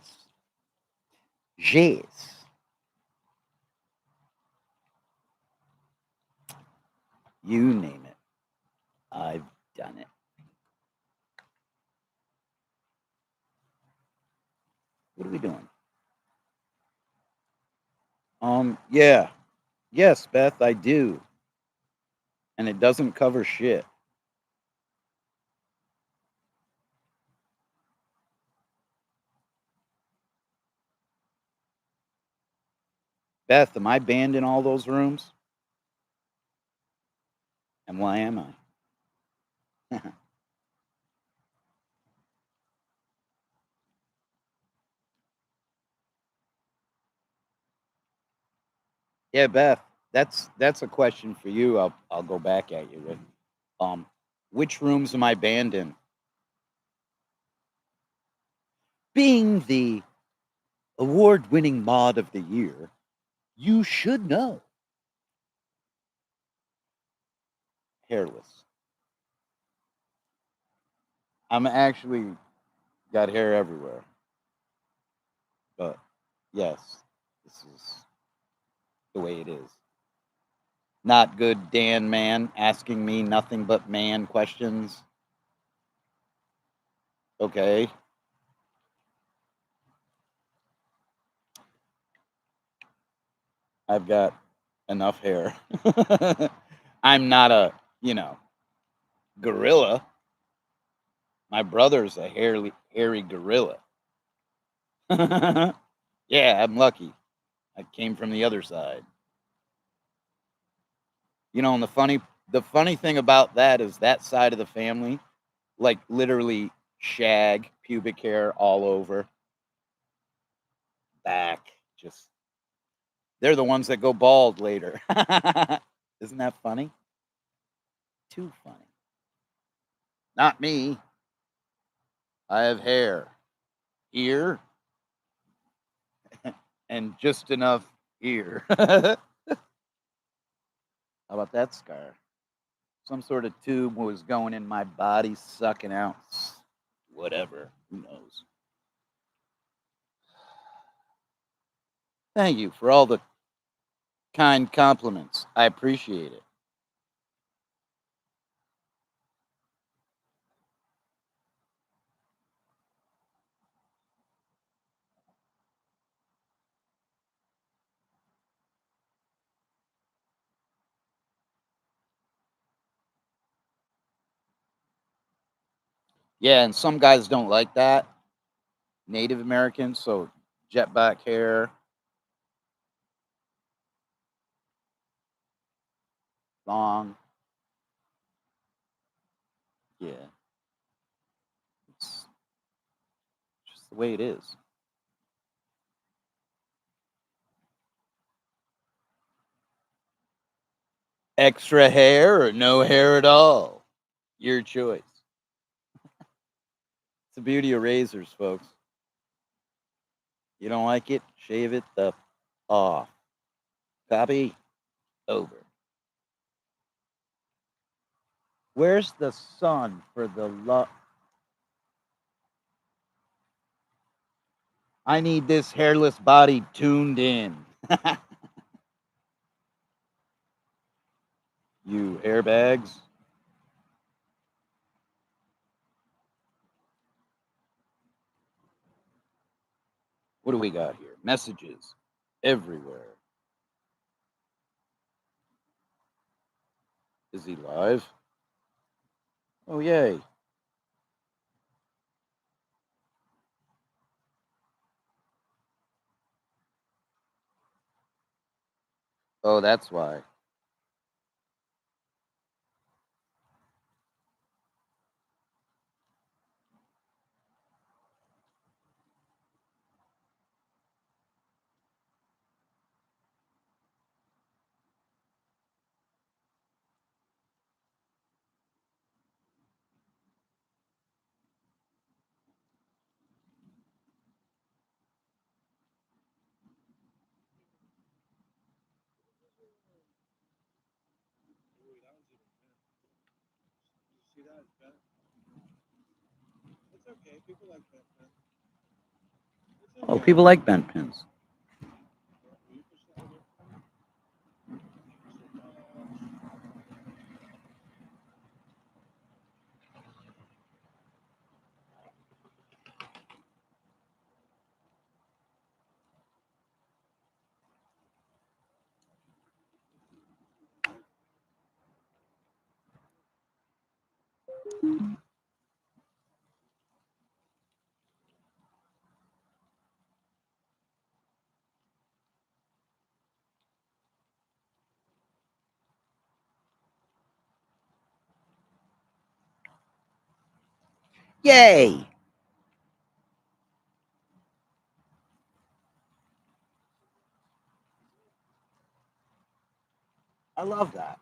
Yes. You name it. I've done it. What are we doing? Yeah. Yes, Beth, I do. And it doesn't cover shit. Beth, am I banned in all those rooms? And why am I? Yeah, Beth, that's a question for you. I'll go back at you with. Um, which rooms am I banned in? Being the award-winning mod of the year, you should know. Hairless. I'm actually got hair everywhere, but yes, this is the way it is. Not good, Dan man, asking me nothing but man questions. Okay. I've got enough hair. I'm not a, you know, gorilla. My brother's a hairy gorilla. Yeah, I'm lucky. I came from the other side. You know, and the funny thing about that is that side of the family, like literally shag, pubic hair all over, back, just they're the ones that go bald later. Isn't that funny? Too funny. Not me. I have hair here and just enough here. How about that scar? Some sort of tube was going in my body, sucking out whatever. Who knows? Thank you for all the kind compliments. I appreciate it. Yeah, and some guys don't like that. Native Americans, so jet black hair, long. Yeah, it's just the way it is. Extra hair or no hair at all. Your choice. It's the beauty of razors, folks. You don't like it? Shave it the off. Copy over. Where's the sun for the love? I need this hairless body tuned in. You airbags. What do we got here? Messages everywhere. Is he live? Oh, yay. Oh, that's why. Oh, people like bent pins. Yay! I love that.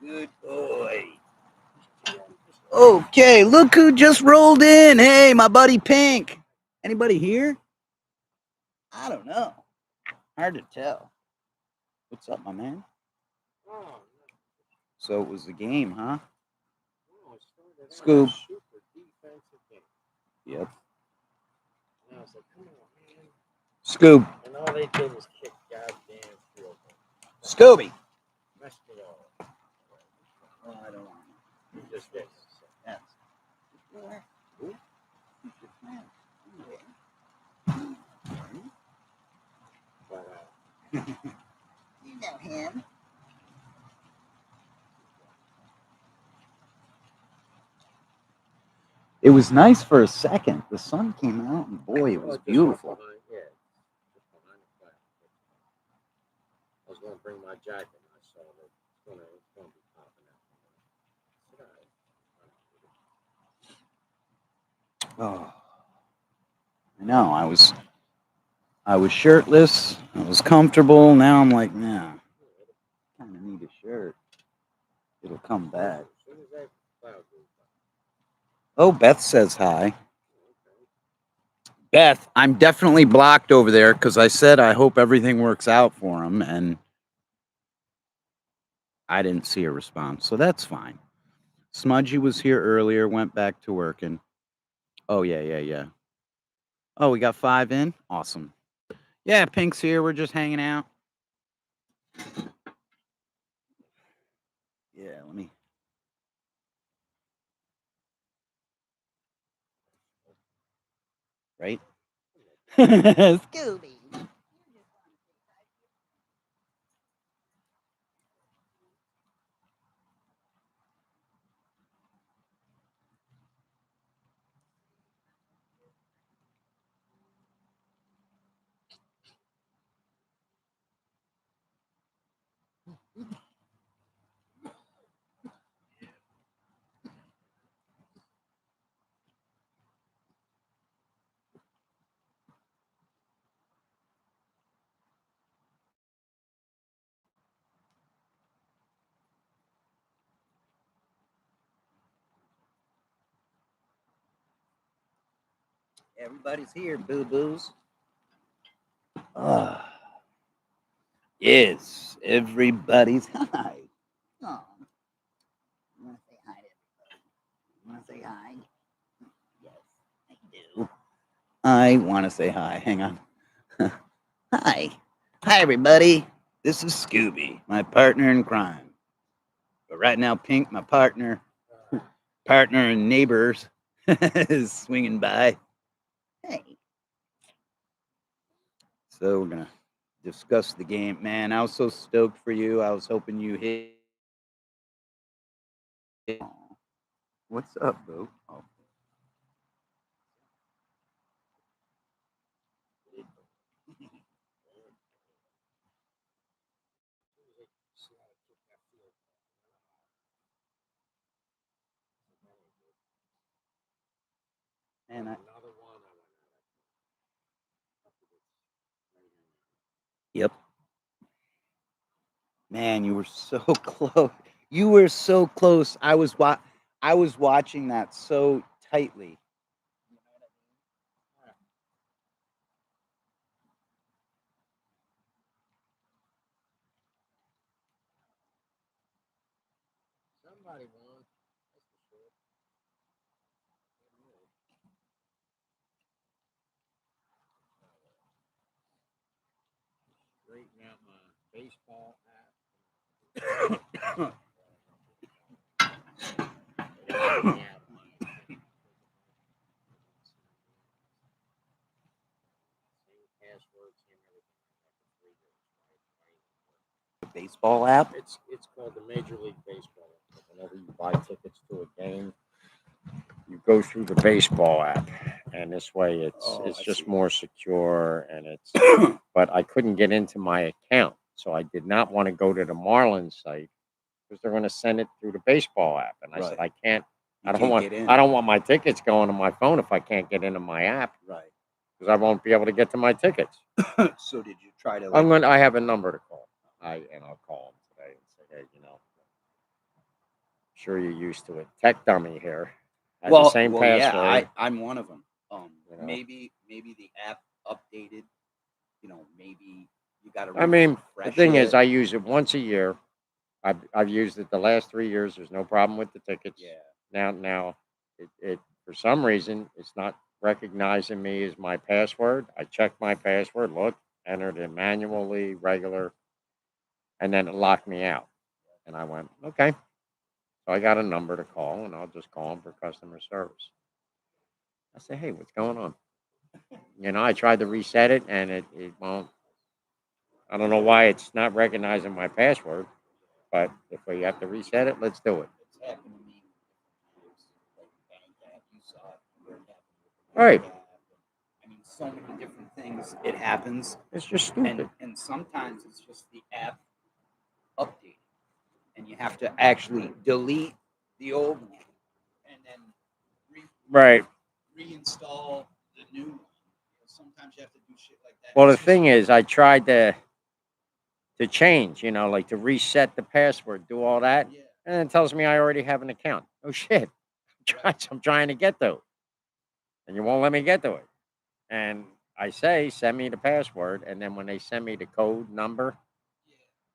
Good boy. Okay, look who just rolled in. Hey, my buddy Pink. Anybody here? I don't know. Hard to tell. What's up, my man? So it was the game, huh? Scoop. Yep. Scoop. And all they did was kick goddamn field goal. Scooby. Messed it all up. Oh, I don't want You just did. Yes. But, You know him. It was nice for a second. The sun came out, and boy, it was beautiful. Yeah, just behind the flag. I was going to bring my jacket, and I saw that it's going to be popping out. Oh, I know. I was shirtless. I was comfortable. Now I'm like, nah. Kind of need a shirt. It'll come back. As soon as that cloud goes by. Oh, Beth says hi. Beth, I'm definitely blocked over there because I said I hope everything works out for him, and I didn't see a response, so that's fine. Smudgy was here earlier, went back to working. Oh, yeah. Oh, we got 5 in? Awesome. Yeah, Pink's here. We're just hanging out. Yeah, let me. Right? Scooby. Everybody's here, boo-boos. Yes, everybody's hi. Oh, you want to say hi to everybody? You want to say hi? Yes, I do. I want to say hi. Hang on. Hi. Hi, everybody. This is Scooby, my partner in crime. But right now, Pink, my partner and neighbors, is swinging by. Hey. So we're going to discuss the game. Man, I was so stoked for you. I was hoping you hit. What's up, boo? Oh. And I, yep. Man, you were so close. You were so close. I was watching that so tightly. Somebody won. That's for sure. Straighten out my baseball app. Baseball app. It's called the Major League Baseball. Whenever you buy tickets to a game, you go through the baseball app, and this way it's just more secure. And it's but I couldn't get into my account, so I did not want to go to the Marlins site because they're going to send it through the baseball app, and I said I can't. I don't want my tickets going to my phone if I can't get into my app. Right. Because I won't be able to get to my tickets. So did you try to? I have a number to call. I'll call them today and say, hey, sure you're used to it. Tech dummy here. Had the same yeah, password. I'm one of them. You know. Maybe the app updated. Maybe you got to I mean, the refresh thing it. is, I use it once a year. I've used it the last 3 years. There's no problem with the tickets. Yeah. Now it for some reason it's not recognizing me as my password. I checked my password, look, entered it manually, regular, and then it locked me out. And I went, okay. So I got a number to call, and I'll just call them for customer service. I say, hey, what's going on? I tried to reset it, and it won't. I don't know why it's not recognizing my password, but if we have to reset it, let's do it. It's happened to me like bank app. You saw it. Where it happened with the Right. bank app. I mean, so many different things. It happens, It's just stupid. and sometimes it's just the app updating, and you have to actually delete the old one and then Right. reinstall the new one. Sometimes you have to do shit like that. Well, the It's just- thing is, I tried to change, like to reset the password, do all that, yeah, and it tells me I already have an account. Oh shit! I'm trying to get to it, and you won't let me get to it. And I say, send me the password, and then when they send me the code number,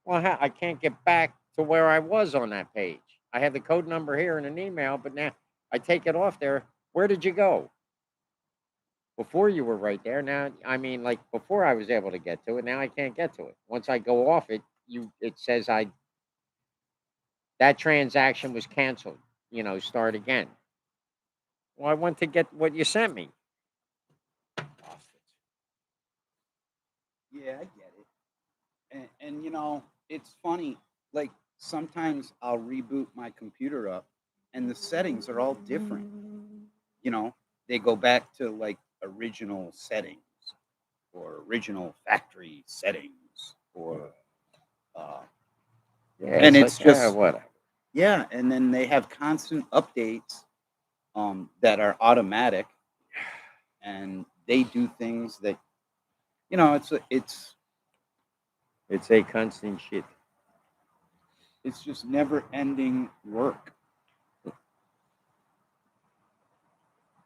well, I can't get back to where I was on that page. I have the code number here in an email, but now I take it off there. Where did you go? Before you were right there. Now, I mean, like before I was able to get to it. Now I can't get to it. Once I go off it, it says that transaction was canceled. Start again. Well, I went to get what you sent me. yeah, I get it. And it's funny. Like sometimes I'll reboot my computer up, and the settings are all different. They go back to like original settings or original factory settings, or uh, Yeah, and it's just whatever. yeah. And then they have constant updates that are automatic, and they do things that It's a constant shit. it's just never ending work.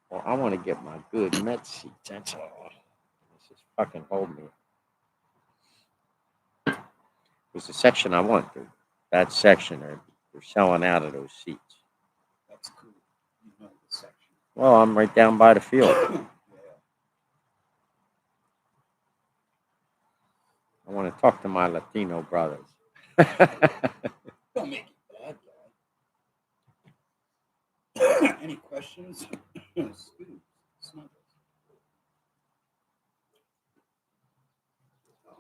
Well, I want to get my good Met seats. That's all. This is fucking holding me. It's the section I want, dude. That section, they're selling out of those seats. That's cool. You know the section. Well, I'm right down by the field. Yeah. I want to talk to my Latino brothers. Don't make it bad, guy. Any questions? Oh,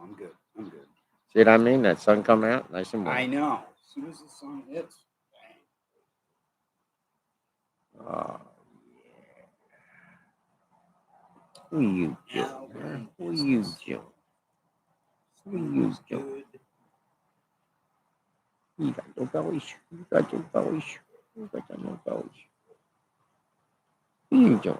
I'm good. I'm good. See what I mean? That sun come out nice and warm. I know. As soon as the sun hits, bang. Oh, yeah. Who you, Joe? Who you, Joe? Who you, Joe? You got no bellies. You got your bellies. You got no bellies. Who you, Joe?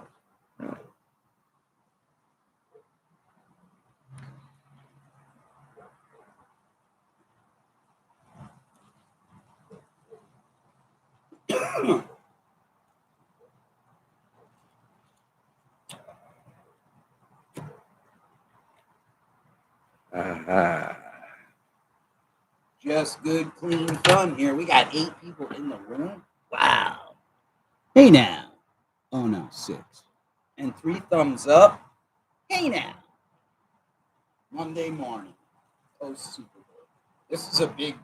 Just good, clean fun here. We got 8 people in the room. Wow. Hey now. Oh no, 6. And 3 thumbs up. Hey now. Monday morning, post Super Bowl. This is a big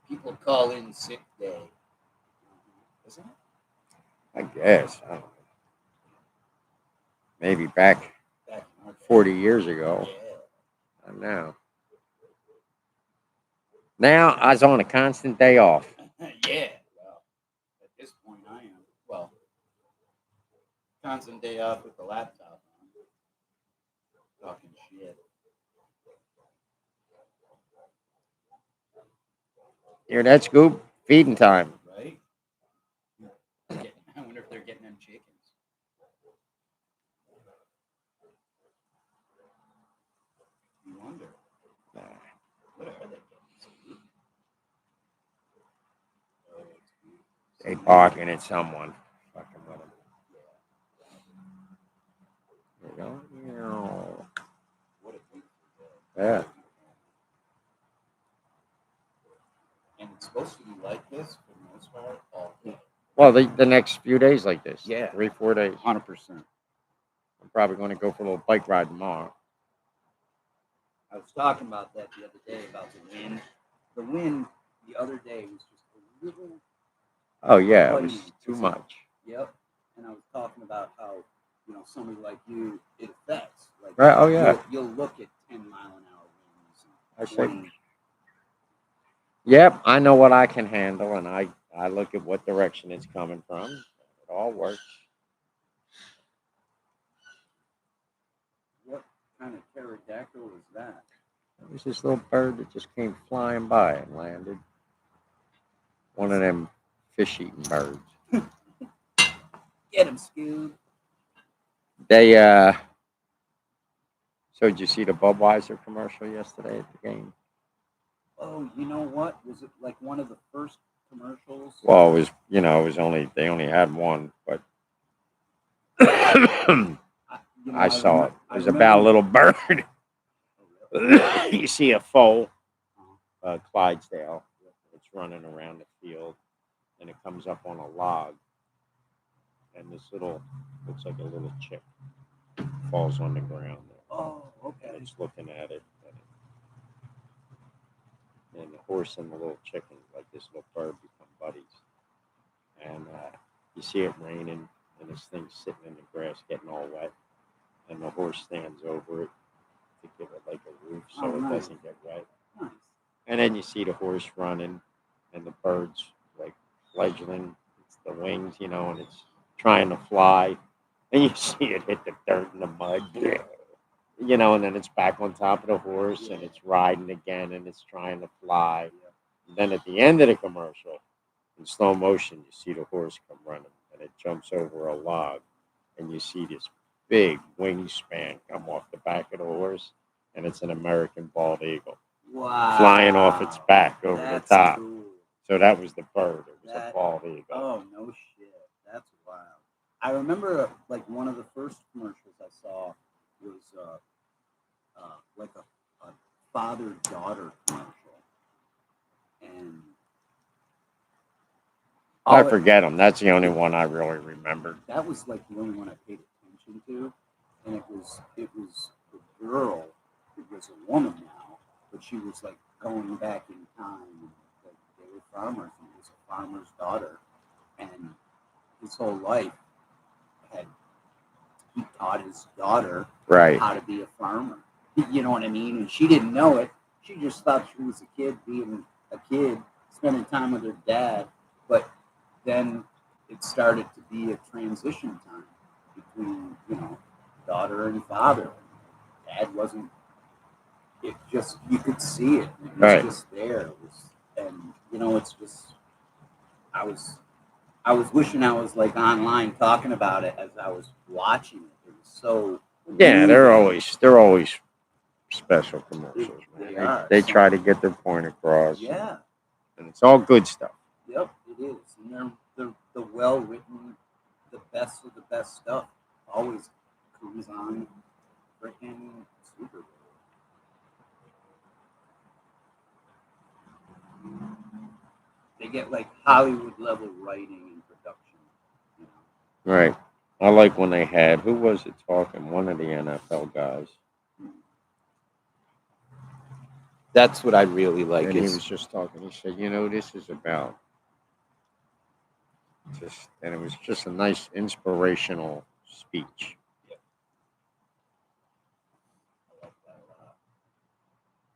people call in sick day, isn't it? I guess. I don't know. Maybe back Back in our day. 40 years ago. Yeah. Not now. Now I was on a constant day off. Yeah. Well, at this point, I am. Well, constant day off with the laptop on. Talking shit. Hear that, Scoop? Feeding time. Right? I wonder if they're getting them chickens. You wonder. What are they getting? They barking at someone. Fucking with them. There you go. What a beautiful day. Yeah. And it's supposed to be like this for the most part all day. Well, the next few days like this. Yeah. 3-4 days. 100%. I'm probably going to go for a little bike ride tomorrow. I was talking about that the other day about the wind. The wind the other day was just a little. Oh, yeah. It was biting. too much. Yep. And I was talking about how, somebody like you, it affects. Like, Right. Oh, yeah. You'll look at 10-mile-an-hour winds. I And say, 20. yep, I know what I can handle, and I look at what direction it's coming from. It all works. What kind of pterodactyl is that? It was this little bird that just came flying by and landed. One of them fish-eating birds. Get him, Scoob. They So did you see the Budweiser commercial yesterday at the game? Oh, you know what? Was it like one of the first commercials? Well, it was they only had one, but I saw it. It was about a little bird. You see a foal, Clydesdale. It's running around the field, and it comes up on a log, and this looks like a little chick falls on the ground there. Oh, okay. And it's looking at it, and the horse and the little chicken, like this little bird, become buddies. And you see it raining, and this thing's sitting in the grass getting all wet, and the horse stands over it to give it like a roof so it doesn't get wet. Nice. And then you see the horse running, and the bird's like fledgling. It's the wings, and it's trying to fly. And you see it hit the dirt and the mud, and then it's back on top of the horse, and it's riding again, and it's trying to fly. And then at the end of the commercial, in slow motion, you see the horse come running, and it jumps over a log, and you see this big wingspan come off the back of the horse, and it's an American bald eagle. Wow. Flying off its back over the top. Cool. So that was the bird. It was a bald eagle. Oh, no shit. That's wild. I remember like one of the first commercials I saw was like a father-daughter commercial. And I forget them. That's the only one I really remember. That was like the only one I paid attention to. And it was the girl. It was a woman now, but she was like going back in time. Like, they were farmers, and it was a farmer's daughter. And his whole life he taught his daughter how to be a farmer. You know what I mean? And she didn't know it. She just thought she was a kid being a kid, spending time with her dad. But then it started to be a transition time between, daughter and father. Dad wasn't. It just, you could see it. It was just there. It was, and it's just. I was wishing I was like online talking about it as I was watching it. It was so. Yeah, they're always special commercials. They try to get their point across. Yeah. And it's all good stuff. Yep, it is. And they're the well written, the best of the best stuff always comes on freaking Super Bowl. They get like Hollywood level writing and production. Right. I like when they had, who was it talking? One of the NFL guys. That's what I really like. And he was just talking. He said, this is about and it was just a nice inspirational speech. Yep. I like that a lot.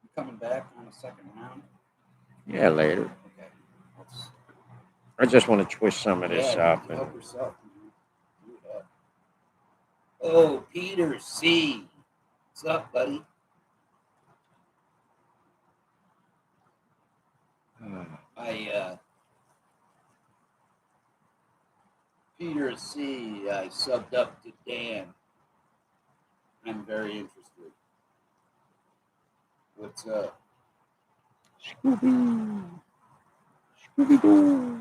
You coming back on the second round? Yeah, later. Okay. I just want to twist some of this up. And help yourself. Do it up. Oh, Peter C. What's up, buddy? Peter C. I subbed up to Dan. I'm very interested. What's up? Scooby-Doo.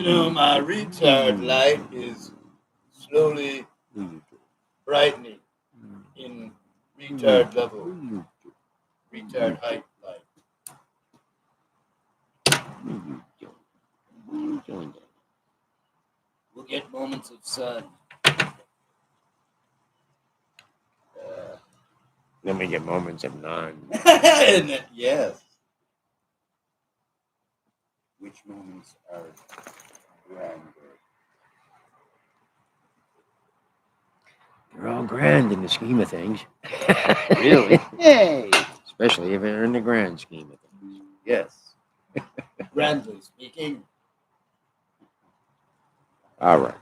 You know, my retard light is slowly brightening in retard level, retard height light. We'll get moments of sun. Then we get moments of none. Yes. Which moments are grander? They're all grand in the scheme of things. Really? Hey. Especially if they're in the grand scheme of things. Yes. Grandly speaking. All right.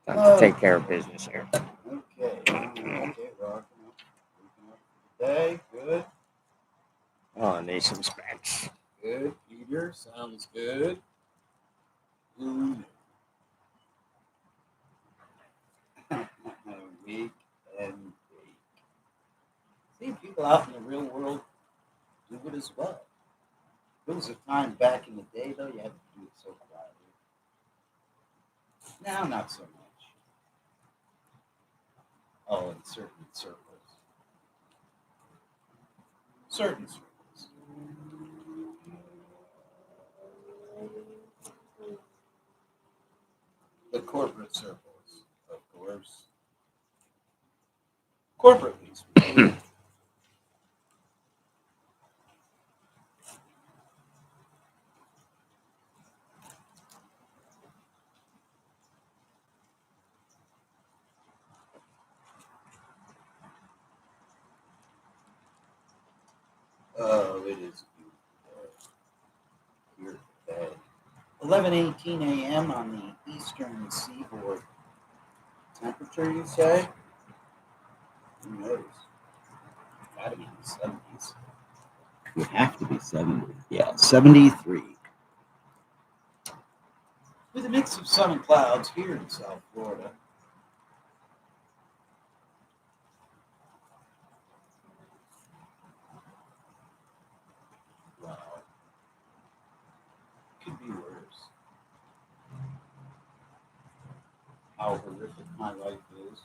Time to take care of business here. Okay. Okay. Rocking up. Today. Good. Oh, I need some specs. Good. Peter. Sounds good. Week and week. See, people out in the real world do it as well. There was a time back in the day, though, you had to do it so quietly. Now, not so much. Oh, in certain circles. Certain circles. The corporate circles, of course. Corporately speaking. Oh, it is beautiful here today. 11:18 a.m. on the eastern seaboard. Temperature, you say? Who knows? Gotta be in the 70s. Would have to be 70. Yeah, 73. With a mix of sun and clouds here in South Florida. Wow. Could be worse. How horrific my life is.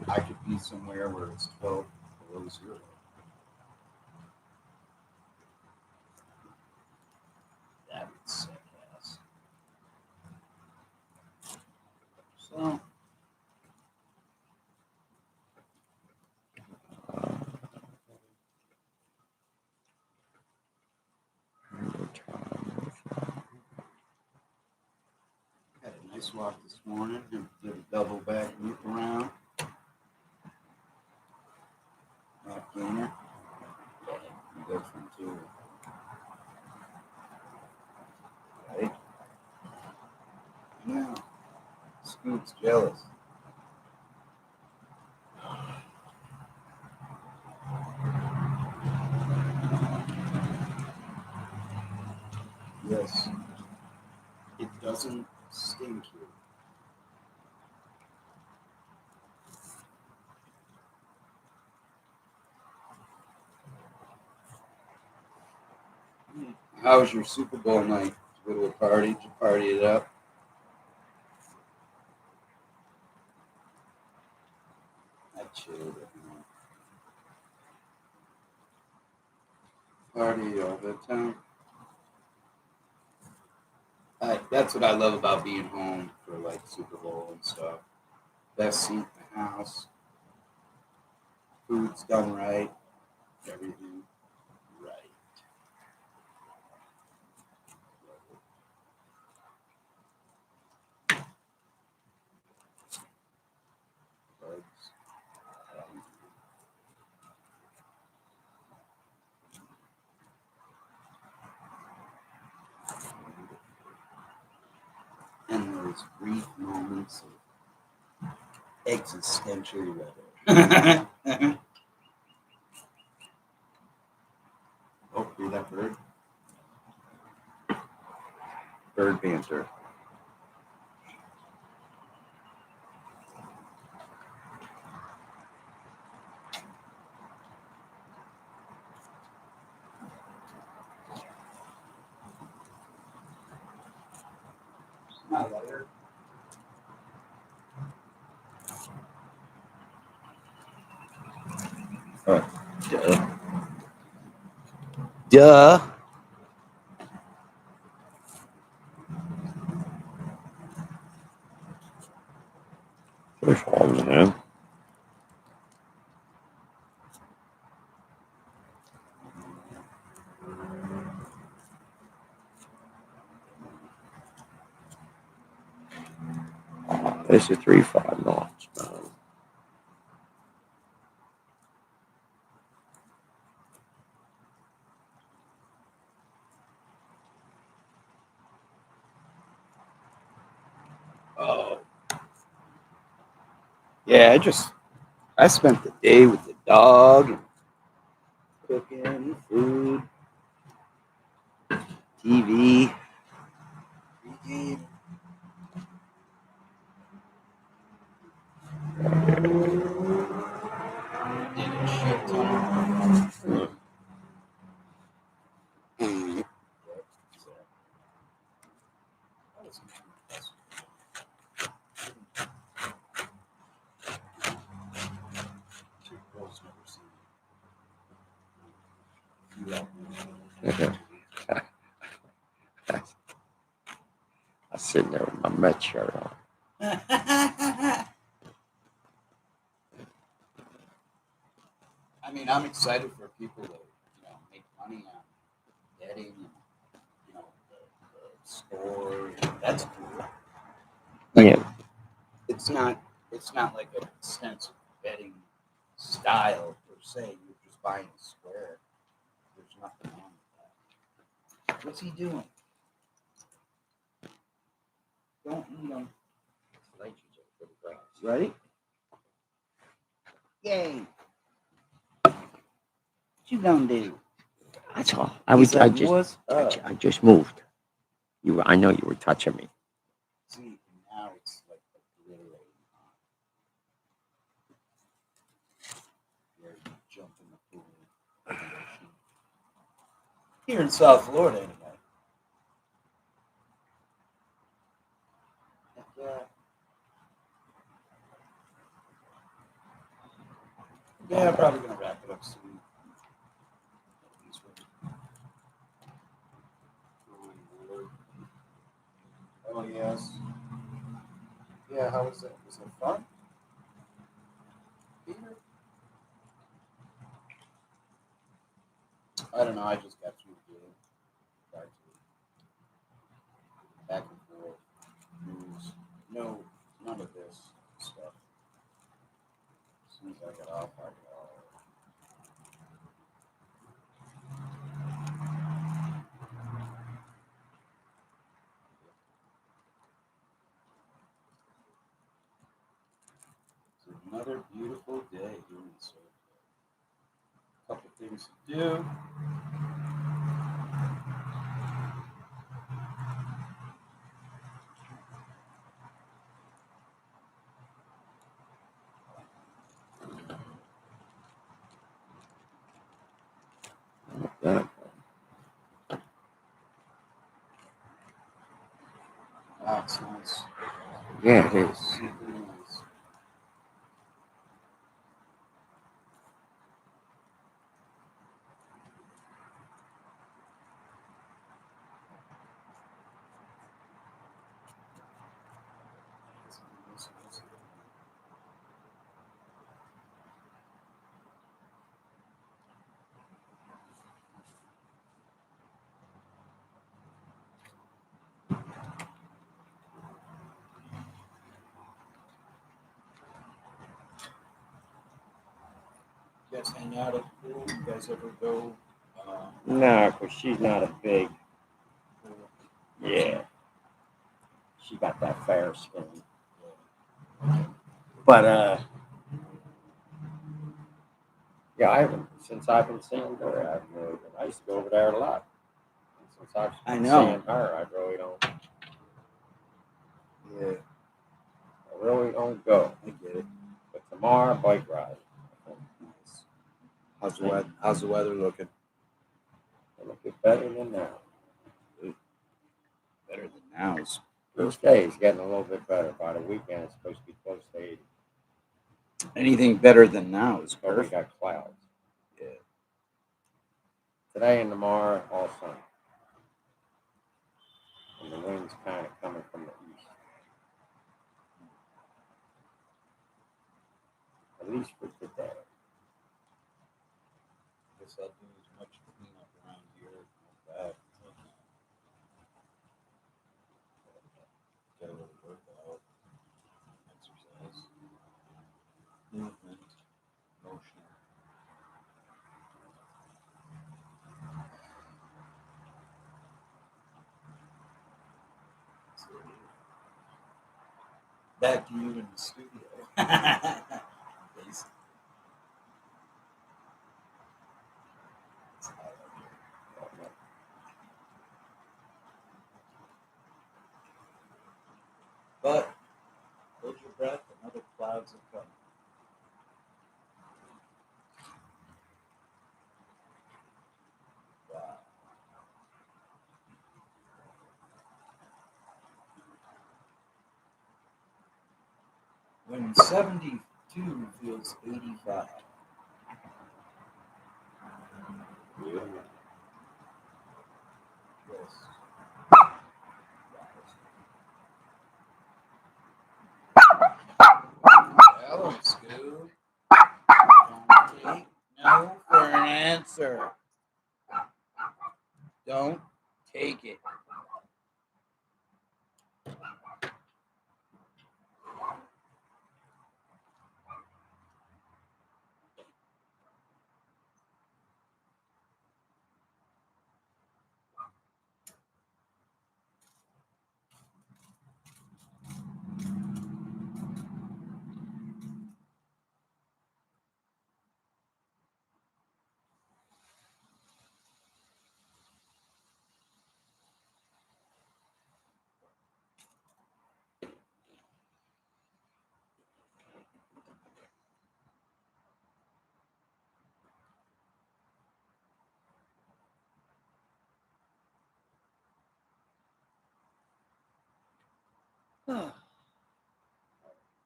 I could be somewhere where it's 12 below zero. That would suck ass. So, had a nice walk this morning. Did a double back loop around. Not gainer. You go from two. Right? Now, Scoot's jealous. Yes. It doesn't stink here. How was your Super Bowl night? Did you go to a party? Did you party it up? I chilled at home. Party all the time. That's what I love about being home for like Super Bowl and stuff. Best seat in the house. Food's done right. Everything right. Bugs. And those brief moments of existential weather. Oh, hear that bird? Bird banter. Duh. There's one there. There's a 3.5 knots, man. Oh. Yeah, I spent the day with the dog and cooking food, TV, pregame. Did a shit ton. I'm sitting there with my Met shirt on. I mean, I'm excited for people that make money on betting and the stores. That's cool. Yeah. It's not like an extensive betting style per se. You're just buying a square. There's nothing wrong with that. What's he doing? Don't right? Yay! What you gonna do? That's all. I just moved. I know you were touching me. See, now it's like obliterating. You're jumping the pool. Here in South Florida, anyway. Yeah, I'm probably gonna wrap it up soon. Oh yes. Yeah, how was it? Was it fun? Peter? I don't know. I just got through the game. Tried to back and forth news. No, none of this stuff. As soon as I got off, I got off. It's another beautiful day here in Surfside. A couple things to do. That. That's nice. Yeah, it is. Super nice. You guys hang out at the pool? You guys ever go? No, because she's not a big. Yeah. She got that fair skin. But yeah, I haven't since I've been seeing her. I haven't really been. I used to go over there a lot. And since I've I been know. seeing her, I really don't. Yeah, I really don't go. I get it. But tomorrow, bike ride. Nice. How's the weather looking? It'll get better than now. Better than now. Is Each day is getting a little bit better. By the weekend, it's supposed to be close to 80. anything better than now is But we perfect. got clouds. Yeah. Today and tomorrow, all sunny. And the wind's kind of coming from the east. At least for today. Guess I'll do as much cleanup around here as that. Get a little workout, exercise, movement, motion. Back to you in the studio. But hold your breath, another clouds are coming. Wow. When 72 feels 85. Yeah. Yes. Hello, Scoob. Don't take no for an answer. Don't take it.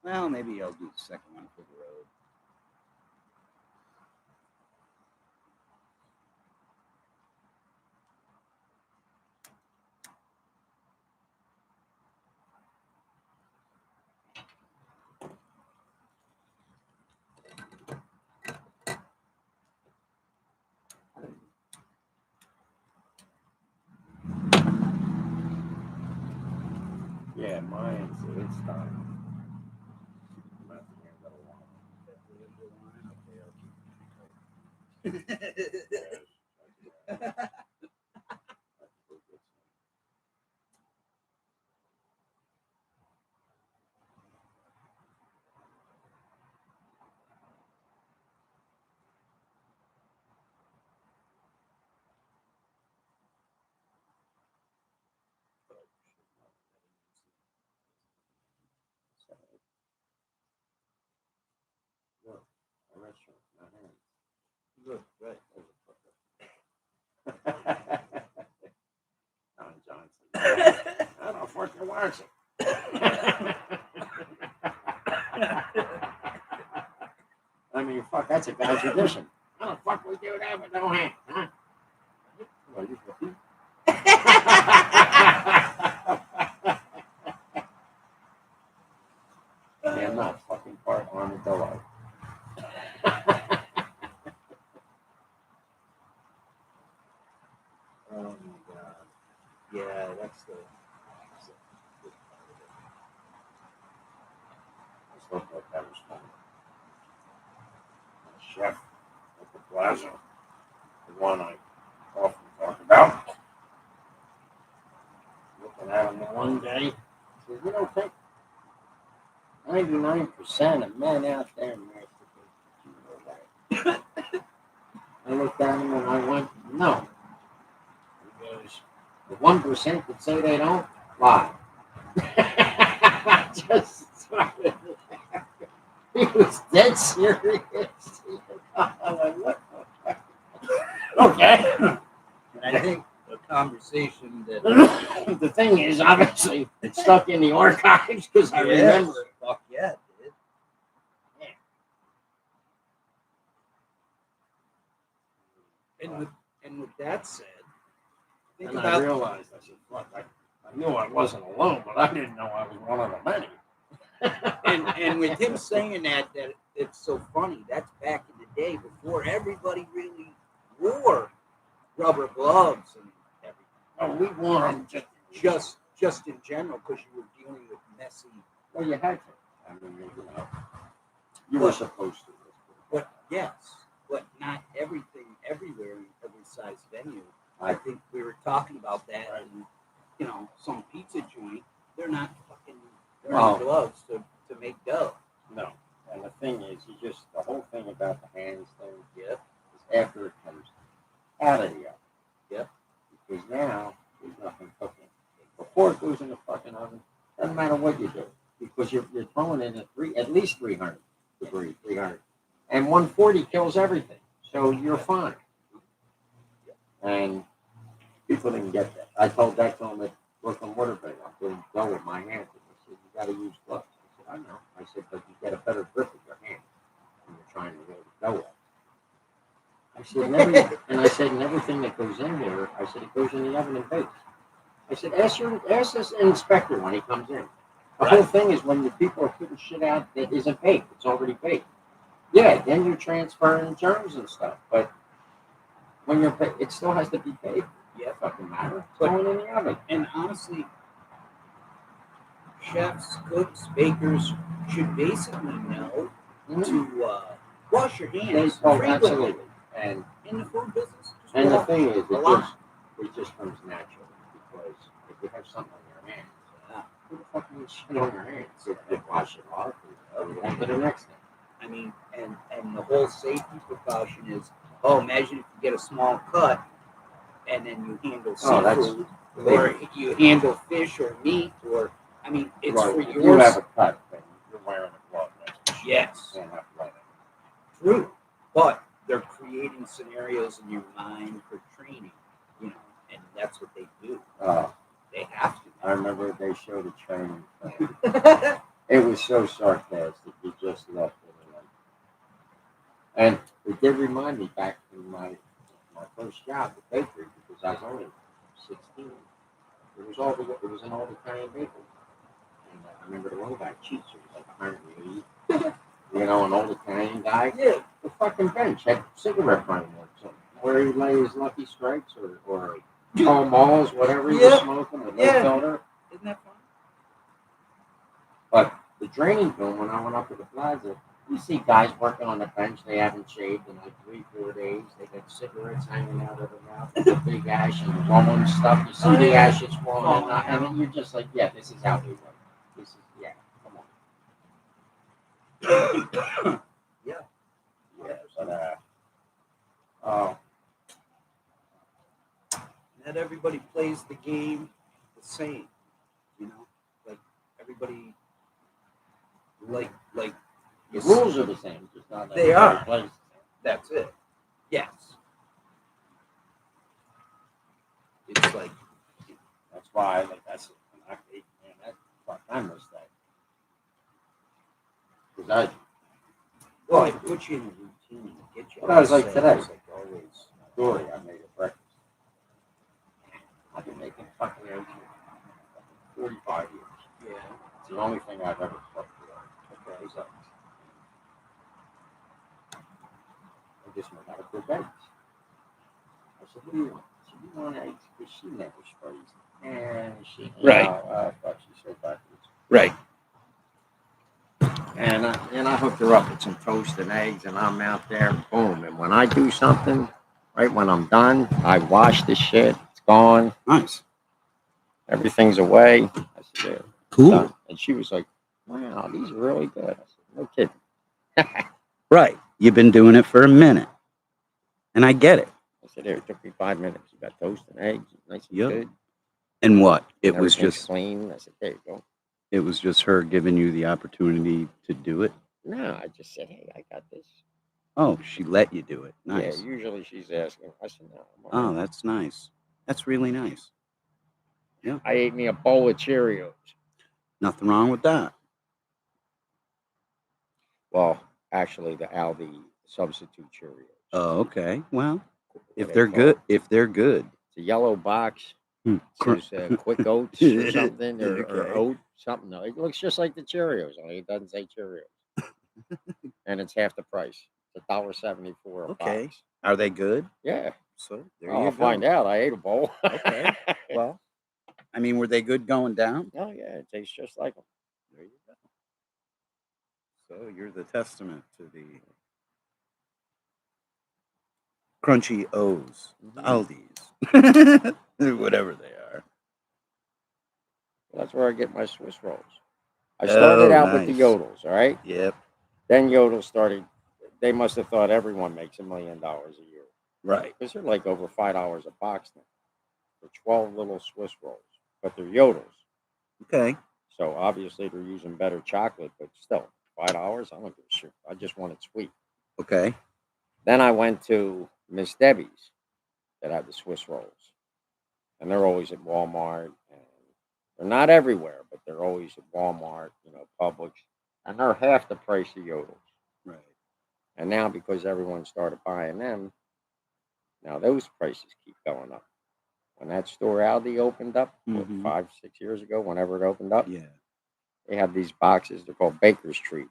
Well, maybe I'll do the second one for the road. Yeah, mine's it's time. I'm not here a little while. Look, a restaurant, not hands. Good, right. Don Johnson. I don't fucking watch it. I mean, fuck, that's a bad tradition. How the fuck we do that with no hands, huh? Well, you yeah, I'm not fucking part armadillo. Oh my god. Yeah, that's the. I just looked like that was fun. The chef at the plaza, the one I often talk about, looking at him one day, says, you don't think 99% of men out there masturbate? You know that. I looked at him and I went, no. He goes, the 1% that say they don't, lie. Just started laughing. He was dead serious. I went, what the fuck? Okay. And I think the conversation that. The thing is, obviously, it's stuck in the archives because I remember it. Fuck yeah, it did. And And with that said, think And I about realized, I said, fuck, I knew I wasn't alone, but I didn't know I was one of the many. and with him saying that it's so funny. That's back in the day before everybody really wore rubber gloves and everything. Oh, we wore them Just in general, because you were dealing with messy. well, you had to. I mean, you were supposed to. But yes, but not everything everywhere in every size venue. I think we were talking about that, and some pizza joint, they're not wearing gloves to make dough. No. And the thing is, the whole thing about the hands thing, is after it comes out of the oven. Yep. Because now there's nothing cooking. Before it goes in the fucking oven, doesn't matter what you do, because you're throwing it at least 300 degrees, 300, and 140 kills everything. So you're fine. And people didn't get that. I told that to them at Brooklyn Waterbury. I'm doing dough with my hands. They said, you got to use gloves. I said, I know. I said, but you get a better grip with your hand when you're trying to roll the dough up. I said, and I said, and everything that goes in there, I said, it goes in the oven and bakes. I said, ask this inspector when he comes in. The whole thing is when the people are putting shit out that isn't baked, it's already baked. Yeah, then you're transferring germs and stuff, but when it still has to be baked. Yeah, fucking matter. It's going in the oven. And honestly, chefs, cooks, bakers should basically know to wash your hands frequently. Absolutely. And in the food business. And the thing is, it just comes naturally, because if you have something on your hands, who the fuck needs shit on your hands? So you wash it off and move on to the next thing. I mean, and the whole safety precaution is, imagine if you get a small cut and then you handle seafood, or you handle fish or meat, or, I mean, it's for yours. If you have a cut, then you're wearing a glove. Yes. True. But they're creating scenarios in your mind for training, and that's what they do. They have to. I remember they showed a training film. It was so sarcastic. You just left it. And it did remind me back to my first job at bakery, because I was only 16. It was an old Italian bakery. And I remember the one guy cheats. It was like 180. An old Italian guy. Yeah. The fucking bench had cigarette fireworks on it, where he lay his Lucky Strikes or Pall Malls, whatever he was smoking with no filter. Isn't that fun? But the draining film, when I went up to the plaza, you see guys working on the bench. They haven't shaved in like 3-4 days. They got cigarettes hanging out of their mouth, with a big ash and rolling stuff. You see the ashes falling out, and you're just like, yeah, this is how we work. This is, come on. Yeah. But not everybody plays the game the same, like everybody, like the rules are the same, just not they are. Plays the same. That's it. Yes. It's like, that's why I said, I missed that. Because it puts you in a routine. Get you. But I was like today. It's like always. Story, I made a breakfast. I've been making fucking eggs for 45 years. Yeah. It's the only thing I've ever cooked with. Okay, so I just went out to cook eggs. I said, what do you want? She said, you want eggs? Because she never sprays. And she, fuck, she's so backwards. Right. And I hooked her up with some toast and eggs, and I'm out there, boom. And when I do something, right when I'm done, I wash the shit. It's gone. Nice. Everything's away. I said, yeah, cool. Done. And she was like, wow, these are really good. I said, no kidding. Right. You've been doing it for a minute. And I get it. I said, here, it took me 5 minutes. You got toast and eggs, nice and good. And what? It and was just clean. I said, there you go. It was just her giving you the opportunity to do it? No, I just said, hey, I got this. Oh, she let you do it. Nice. Yeah, usually she's asking. I said, no. Oh, that's nice. That's really nice. Yeah. I ate me a bowl of Cheerios. Nothing wrong with that. Well, actually, the Aldi substitute Cheerios. Oh, okay. Well, If they they're call good, it. if they're good. It's a yellow box. Hmm. It says quick oats or something, or Okay. oat something. No, it looks just like the Cheerios, only it doesn't say Cheerios, and it's half the price. It's $1.74 a Okay. box. Are they good? Yeah. So there I'll you find go. out. I ate a bowl. Okay. Well, I mean, were they good going down? Oh yeah, it tastes just like them. There you go. So you're the testament to the crunchy O's, the Aldi's, whatever they are. That's where I get my Swiss rolls. I started out with the nice. Yodels, all right? Yep. Then Yodels started. They must have thought everyone makes $1 million a year Right. because they're like over $5 a box now for 12 little Swiss rolls, but they're Yodels. Okay. So obviously they're using better chocolate, but still $5. I don't give a shit. I just want it sweet. Okay. Then I went to Miss Debbie's that had the Swiss rolls, and they're always at Walmart, and they're not everywhere, but they're always at Walmart, Publix, and they're half the price of Yodels. Right. And now because everyone started buying them, now those prices keep going up. When that store Aldi opened up, what, Mhm. 5, 6 years ago, whenever it opened up, Yeah. they have these boxes. They're called Baker's Treat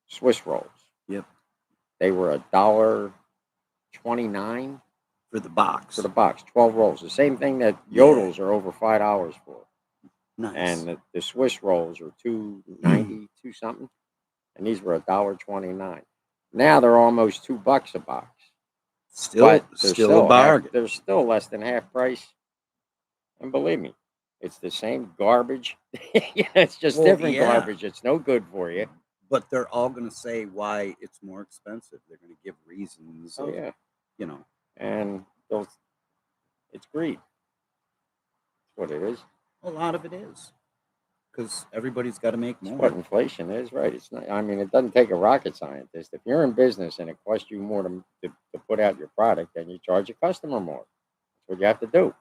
Swiss rolls. Yep. They were $1.29 For the box. for the box, 12 rolls. The same thing that Yeah. Yodels are over $5 for. Nice. And the Swiss rolls are $2.90, two something, and these were $1.29. Now they're almost $2 a box. still But they're still a bargain. They're still less than half price. And believe me, it's the same garbage. Yeah, it's just Well, different yeah. garbage. It's no good for you. But they're all going to say why it's more expensive. They're going to give reasons. Oh of, yeah, You know. and it's greed. That's what it is. A lot of it is. Because everybody's got to make It's more. what inflation is, right? It's not. I mean, it doesn't take a rocket scientist. If you're in business and it costs you more to put out your product, then you charge a customer more. That's what you have to do.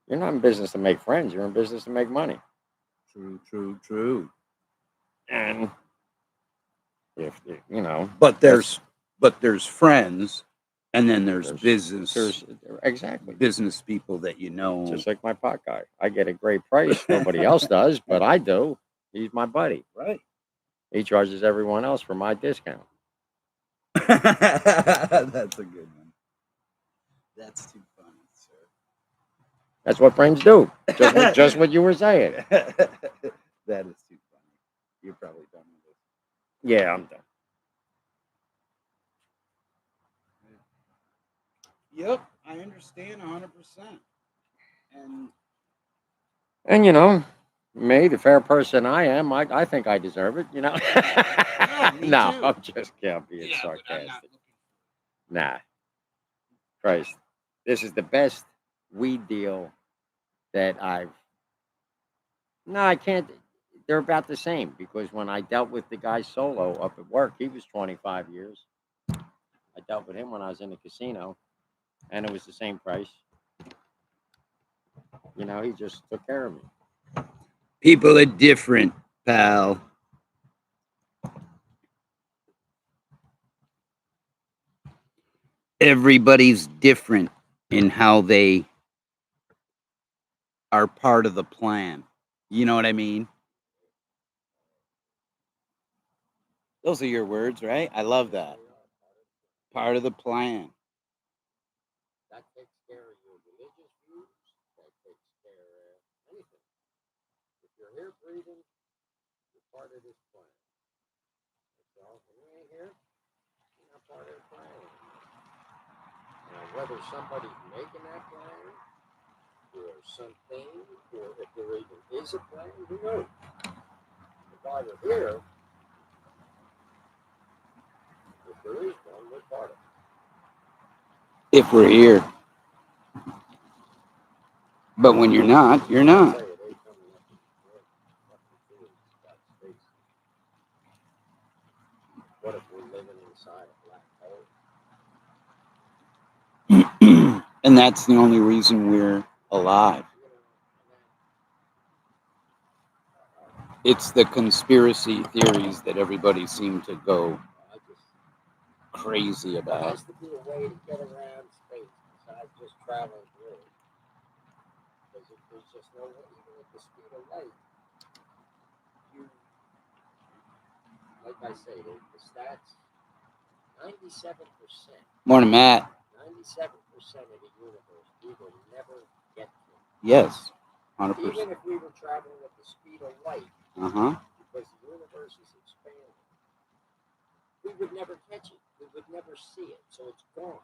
You're not in business to make friends. You're in business to make money. True. And if But there's friends, and then there's business exactly business people that you know. just like my pot guy. I get a great price. Nobody else does, but I do. He's my buddy. Right. He charges everyone else for my discount. That's a good one. That's too funny, sir. That's what friends do. Just what you were saying. That is too funny. You're probably done with this. Yeah, I'm done. Yep, I understand 100%. And me, the fair person I am, I think I deserve it. me No, too. I'm just being sarcastic. Nah, Christ, this is the best weed deal that I've. No, I can't. They're about the same because when I dealt with the guy solo up at work, he was 25 years. I dealt with him when I was in the casino, and it was the same price. He just took care of me. People are different, pal. Everybody's different in how they are part of the plan. You know what I mean? Those are your words, right? I love that. Part of the plan. That takes care of your religious views. That takes care of anything. If you're here breathing, you're part of this plan. So if you ain't here, you're not part of the plan. Now, whether somebody's making that plan or something, or if there even is a plan, who knows? If I were here, if there is one, we're part of it. If we're here. But when you're not, you're not. What if we're living inside a black hole? And that's the only reason we're alive. It's the conspiracy theories that everybody seemed to go crazy There about. has to be a way to get around space besides just traveling through it. Because if there's just no way, even at the speed of light, you, like I say, the stats, 97%, Morning, Matt. 97% of the universe we will never get to. Yes, 100%. Even if we were traveling at the speed of light, because the universe is expanding, we would never catch it. We would never see it. So it's gone.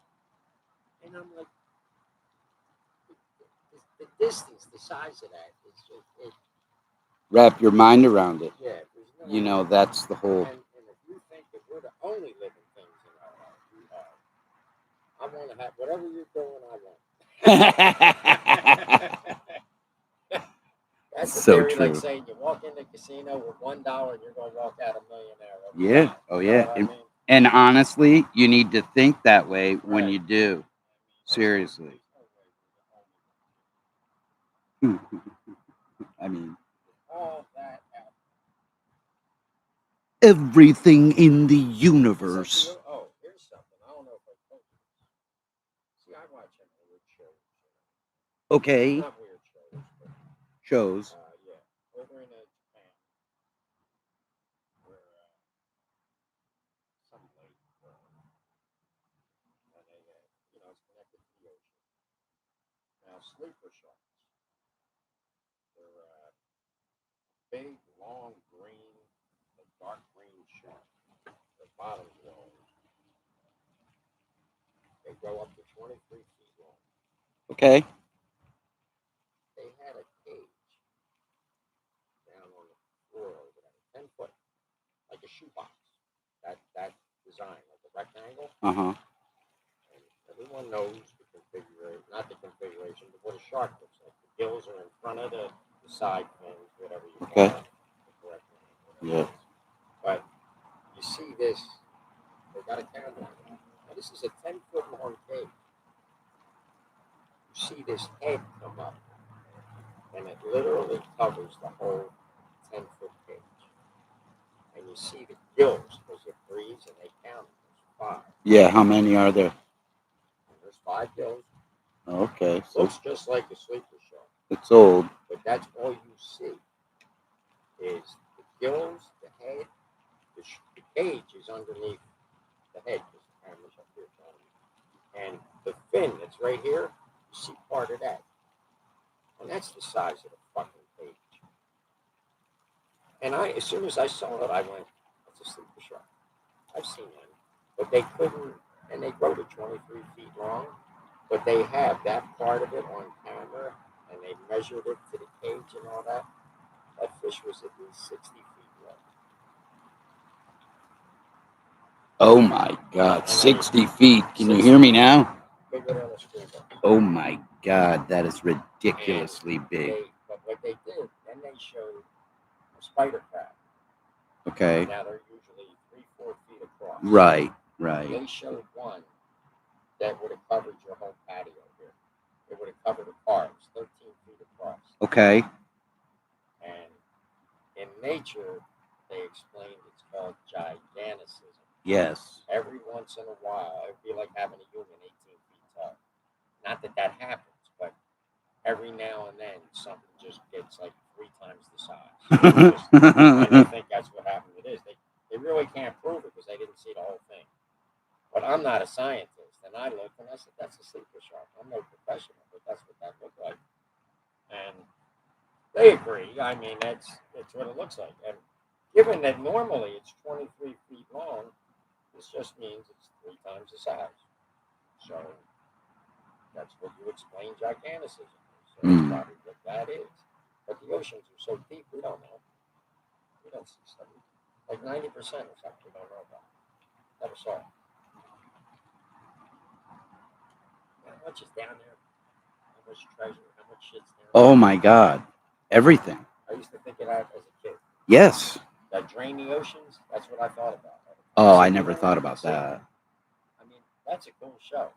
And I'm like, the distance, the size of that, it's just, Wrap your mind around it. yeah. No You know, that's the whole. And if you think that we're the only living things in our life, we are. I want to have whatever you're doing, I want. That's the So theory, true. like saying you walk in the casino with $1 and you're going to walk out a millionaire. Yeah. Oh, You know yeah. what I mean? And honestly, you need to think that way when Right. you do. Seriously. I mean, All that out. everything in the universe. Oh, here's something. I don't know if I told you. See, I watch them weird shows. Okay. Not weird shows, but Shows. yeah. Over in Japan, where some lake, and they, it's connected to the ocean. Now, sleeper sharks, they're big, long, green, dark green shark. Their bottom's long. They go up to 23 feet long. Okay. They had a cage down on the floor over there, 10 foot, like a shoebox. That design, like a rectangle. And everyone knows the configuration, not the configuration, but what a shark looks like. The gills are in front of the side fins, whatever you call it. The correct name, Yeah. But you see this, they got a camera on it. Now, this is a 10-foot long cage. You see this head come up, and it literally covers the whole 10-foot cage. And you see the gills, because it breathes, and they count them. There's 5. Yeah. How many are there? And there's 5 gills. Okay. So Looks just like a sleeper shark. it's old. But that's all you see is the gills, the head, the cage is underneath the head, because the camera's up here. And the fin that's right here, you see part of that. And that's the size of the fucking cage. And as soon as I saw it, I went, that's a sleeper shark. I've seen them. But they couldn't, and they grow to 23 feet long, but they have that part of it on camera, and they measured it to the cage and all that. That fish was at least 60 feet long. Oh my God. 60 feet. Can you hear me now? Bigger than a school bus. Oh my God. That is ridiculously big. But what they did, then they showed a spider crab. Okay. Now they're usually 3-4 feet across. Right. They showed one that would have covered your whole patio here. It would have covered the cars, 13 feet across. Okay. And in nature, they explained it's called giganticism. Yes. Every once in a while, it'd be like having a human 18 feet tall. Not that happens, but every now and then something just gets like 3 times the size. And they think that's what happened. It is. They really can't prove it because they didn't see the whole thing. But I'm not a scientist, and I looked and I said, that's a sleeper shark. I'm no professional, but that's what that looked like. And they agree. I mean, that's what it looks like. And given that normally it's 23 feet long, this just means it's 3 times the size. So that's what you explain giganticism. So that's probably what that is. But the oceans are so deep, we don't know. We don't see stuff. Like 90% or something we don't know about. Never saw it. How much is down there? How much treasure? How much shit's there? Oh my God. Everything. I used to think of that as a kid. Yes. That drain the oceans, that's what I thought about. Oh, I never thought about that. I mean, that's a cool show.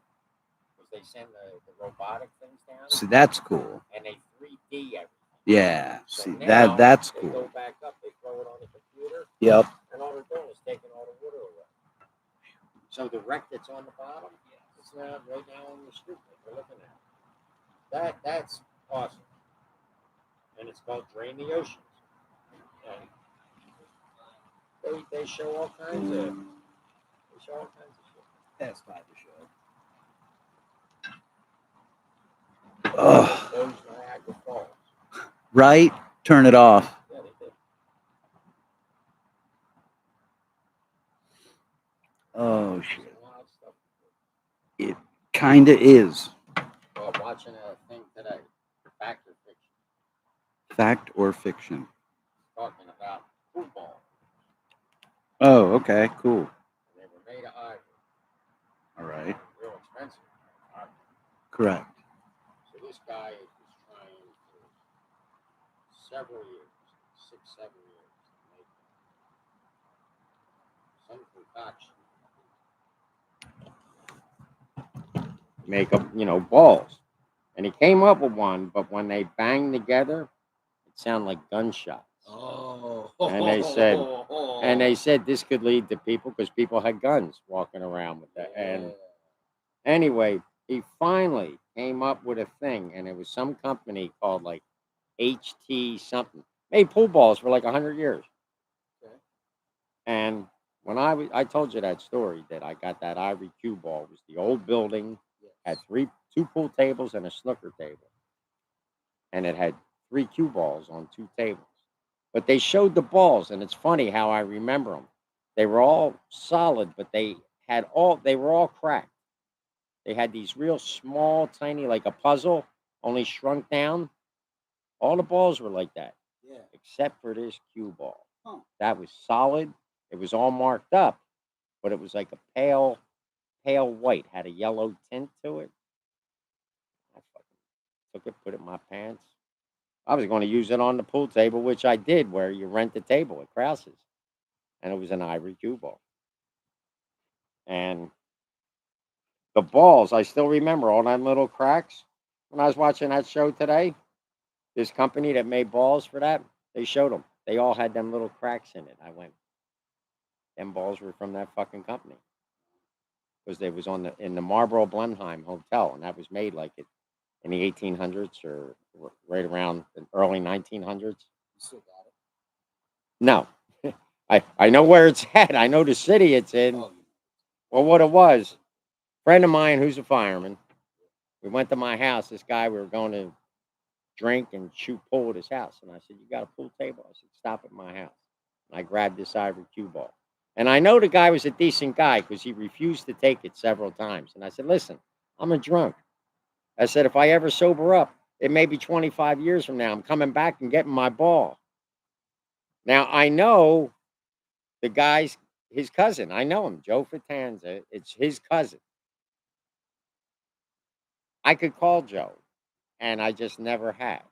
Because they send the robotic things down. See, that's cool. And they 3D everything. Yeah. So See, now that's they cool. go back up, they throw it on the computer. Yep. And all they're doing is taking all the water away. So the tickets on the bottom. It's now right now on the street that we're looking at. That's awesome. And it's called Drain the Oceans. And they show all kinds of shit. That's by the show. Oh, Those Niagara Falls. right? Turn it off. Yeah, they did. Oh, shit. Some wild stuff. It kind of is. Well, watching a thing today, fact or fiction, Fact or fiction? talking about football. Oh, okay, cool. They were made of ivory. All right. Real expensive. Correct. So this guy was trying for several years, 6, 7 years, to make some concoction. Make up, balls. And he came up with one, but when they banged together, it sounded like gunshots. Oh. And they said this could lead to people because people had guns walking around with that. And anyway, he finally came up with a thing, and it was some company called like HT something. Made pool balls for like 100 years. Okay. And when I told you that story that I got that ivory cue ball. It was the old building, had two pool tables and a snooker table. And it had 3 cue balls on 2 tables. But they showed the balls, and it's funny how I remember them. They were all solid, but they were all cracked. They had these real small, tiny, like a puzzle, only shrunk down. All the balls were like that. Yeah. Except for this cue ball. Huh. That was solid. It was all marked up, but it was like a pale white, had a yellow tint to it. I fucking took it, put it in my pants. I was going to use it on the pool table, which I did, where you rent the table at Krause's. And it was an ivory cue ball. And the balls, I still remember all them little cracks. When I was watching that show today, this company that made balls for that, they showed them. They all had them little cracks in it. I went, them balls were from that fucking company. Because they was in the Marlboro Blenheim Hotel, and that was made like it in the 1800s or right around the early 1900s. You still got it? No. I know where it's at. I know the city it's in. Oh, Well, what it was, a friend of mine who's a fireman, we went to my house. This guy, we were going to drink and shoot pool at his house. And I said, you got a pool table? I said, stop at my house. And I grabbed this ivory cue ball. And I know the guy was a decent guy because he refused to take it several times. And I said, listen, I'm a drunk. I said, if I ever sober up, it may be 25 years from now. I'm coming back and getting my ball. Now, I know the guy's his cousin. I know him, Joe Fitanza. It's his cousin. I could call Joe, and I just never have.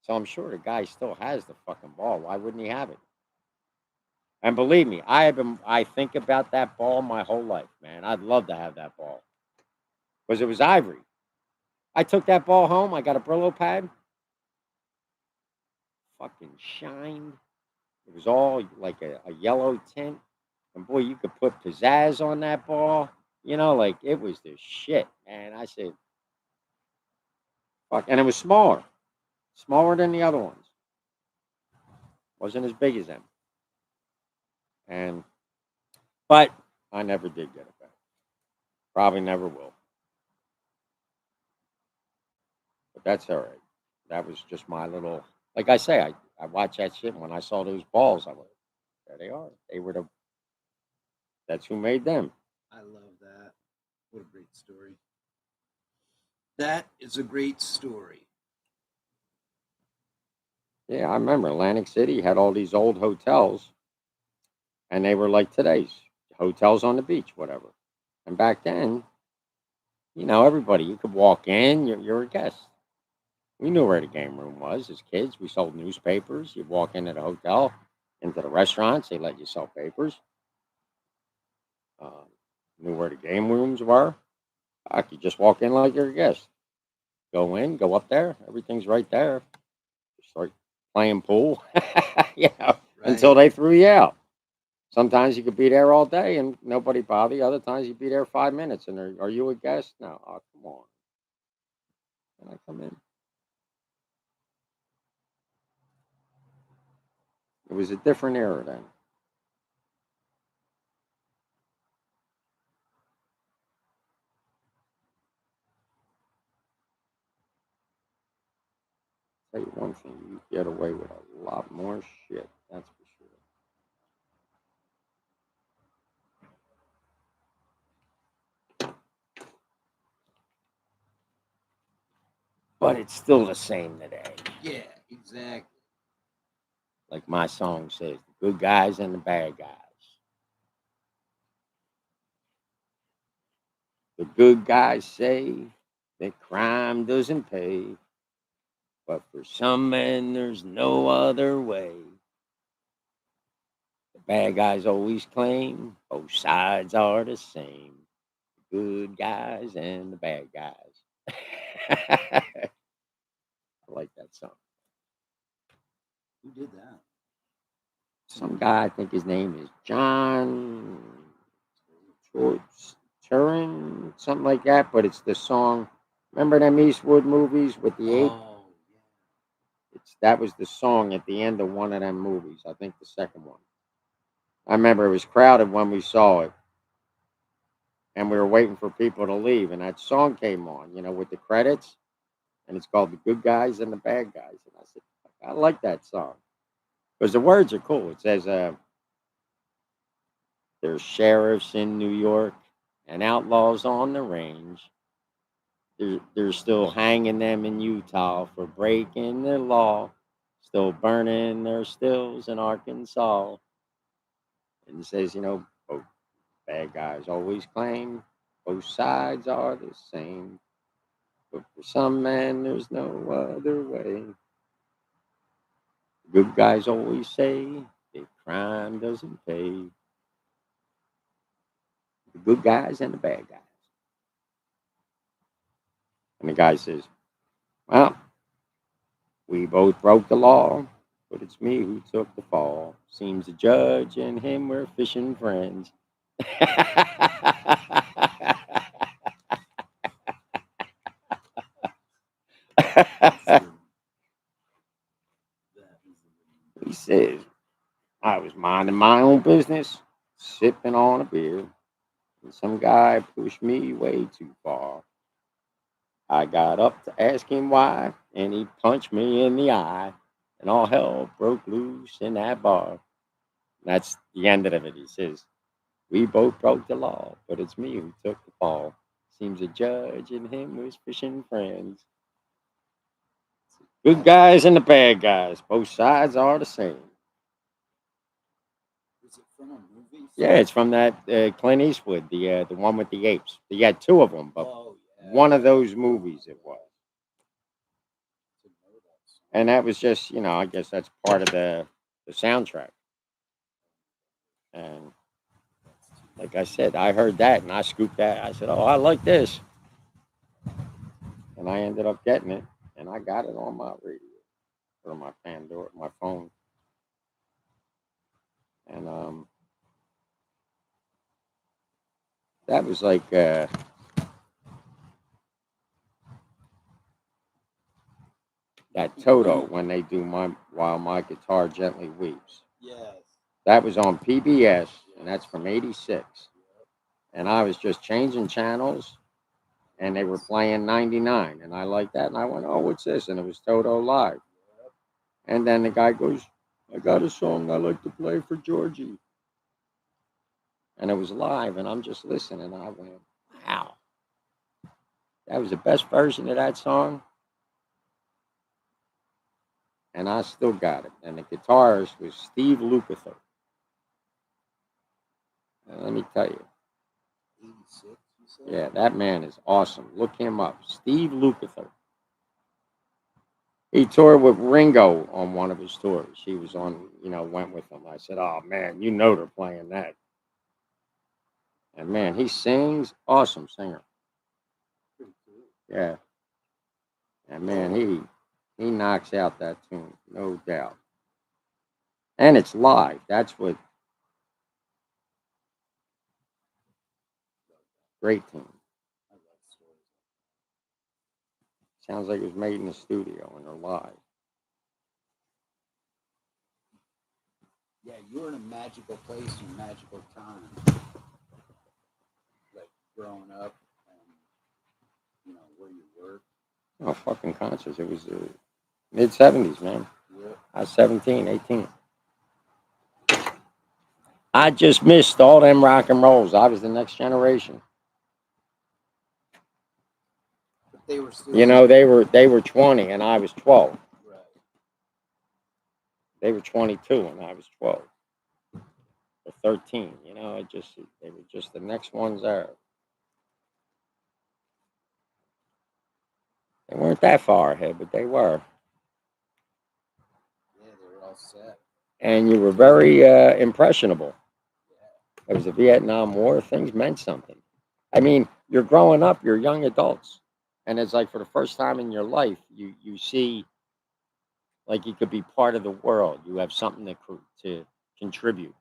So I'm sure the guy still has the fucking ball. Why wouldn't he have it? And believe me, I think about that ball my whole life, man. I'd love to have that ball. Because it was ivory. I took that ball home, I got a Brillo pad. Fucking shined. It was all like a yellow tint. And boy, you could put pizzazz on that ball. Like it was the shit, man. I said, fuck. And it was smaller. Smaller than the other ones. Wasn't as big as them. But I never did get it back. Probably never will. But that's all right. That was just my little, like I say, I watched that shit. And when I saw those balls, I went, there they are. That's who made them. I love that. What a great story. That is a great story. Yeah, I remember Atlantic City had all these old hotels, and they were like today's hotels on the beach, whatever. And back then, everybody, you could walk in, you're a guest. We knew where the game room was as kids. We sold newspapers. You'd walk into the hotel, into the restaurants, they let you sell papers. Knew where the game rooms were. I could just walk in like you're a guest. Go in, go up there. Everything's right there. Start playing pool, Right. until they threw you out. Sometimes you could be there all day and nobody bother you. Other times you'd be there 5 minutes and are you a guest? No. Oh, come on. Can I come in? It was a different era then. Tell you one thing, you get away with a lot more shit. That's for sure. But it's still the same today. Yeah, exactly. Like my song says, the good guys and the bad guys. The good guys say that crime doesn't pay, but for some men there's no other way. The bad guys always claim both sides are the same. The good guys and the bad guys. I like that song. Who did that? Some guy, I think his name is John Turin, something like that. But it's the song. Remember them Eastwood movies with the ape? Oh, yeah. That was the song at the end of one of them movies. I think the second one. I remember it was crowded when we saw it, and we were waiting for people to leave, and that song came on, with the credits, and it's called "The Good Guys and the Bad Guys." And I said, I like that song because the words are cool. It says, "There's sheriffs in New York and outlaws on the range. They're still hanging them in Utah for breaking the law, still burning their stills in Arkansas." And it says, both bad guys always claim both sides are the same. But for some men, there's no other way. Good guys always say that crime doesn't pay. The good guys and the bad guys. And the guy says, well, we both broke the law, but it's me who took the fall. Seems the judge and him were fishing friends. He says, I was minding my own business, sipping on a beer, and some guy pushed me way too far. I got up to ask him why, and he punched me in the eye, and all hell broke loose in that bar. That's the end of it. He says, we both broke the law, but it's me who took the fall. Seems the judge and him was fishing friends. Good guys and the bad guys, both sides are the same. Is it from a movie? Yeah, it's from that Clint Eastwood, the one with the apes. He had two of them, but Oh, yeah. one of those movies it was. Didn't know that song. And that was just, I guess that's part of the soundtrack. And like I said, I heard that and I scooped that. I said, oh, I like this. And I ended up getting it. And I got it on my radio or my Pandora, my phone. And that was like that Toto when they do While My Guitar Gently Weeps. Yes. That was on PBS, and that's from '86. And I was just changing channels, and they were playing '99, and I liked that, and I went, "Oh, what's this?" And it was Toto live. And then the guy goes, "I got a song I like to play for Georgie," and it was live, and I'm just listening, and I went, "Wow, that was the best version of that song." And I still got it. And the guitarist was Steve Lukather. And let me tell you, 86, you said? yeah, that man is awesome. Look him up, Steve Lukather. He toured with Ringo on one of his tours. He was on, went with him. I said, "Oh man, they're playing that." And man, he sings, awesome singer. Pretty cool. Yeah. And man, he knocks out that tune, no doubt. And it's live. That's what Great team. I love stories. Sounds like it was made in the studio and they're live. Yeah, you're in a magical place and magical time. Like growing up and where you work. Oh, fucking concerts. It was the mid 70s, man. Yeah. I was 17, 18. I just missed all them rock and rolls. I was the next generation. But they were still They were 20 and I was 12. right. They were 22 and I was 12 or 13. They were just the next ones there. They weren't that far ahead, but they were. Yeah, they were all set. And you were very impressionable. It was the Vietnam War. Things meant something. I mean, you're growing up, you're young adults. And it's like for the first time in your life, you see like you could be part of the world. You have something to contribute.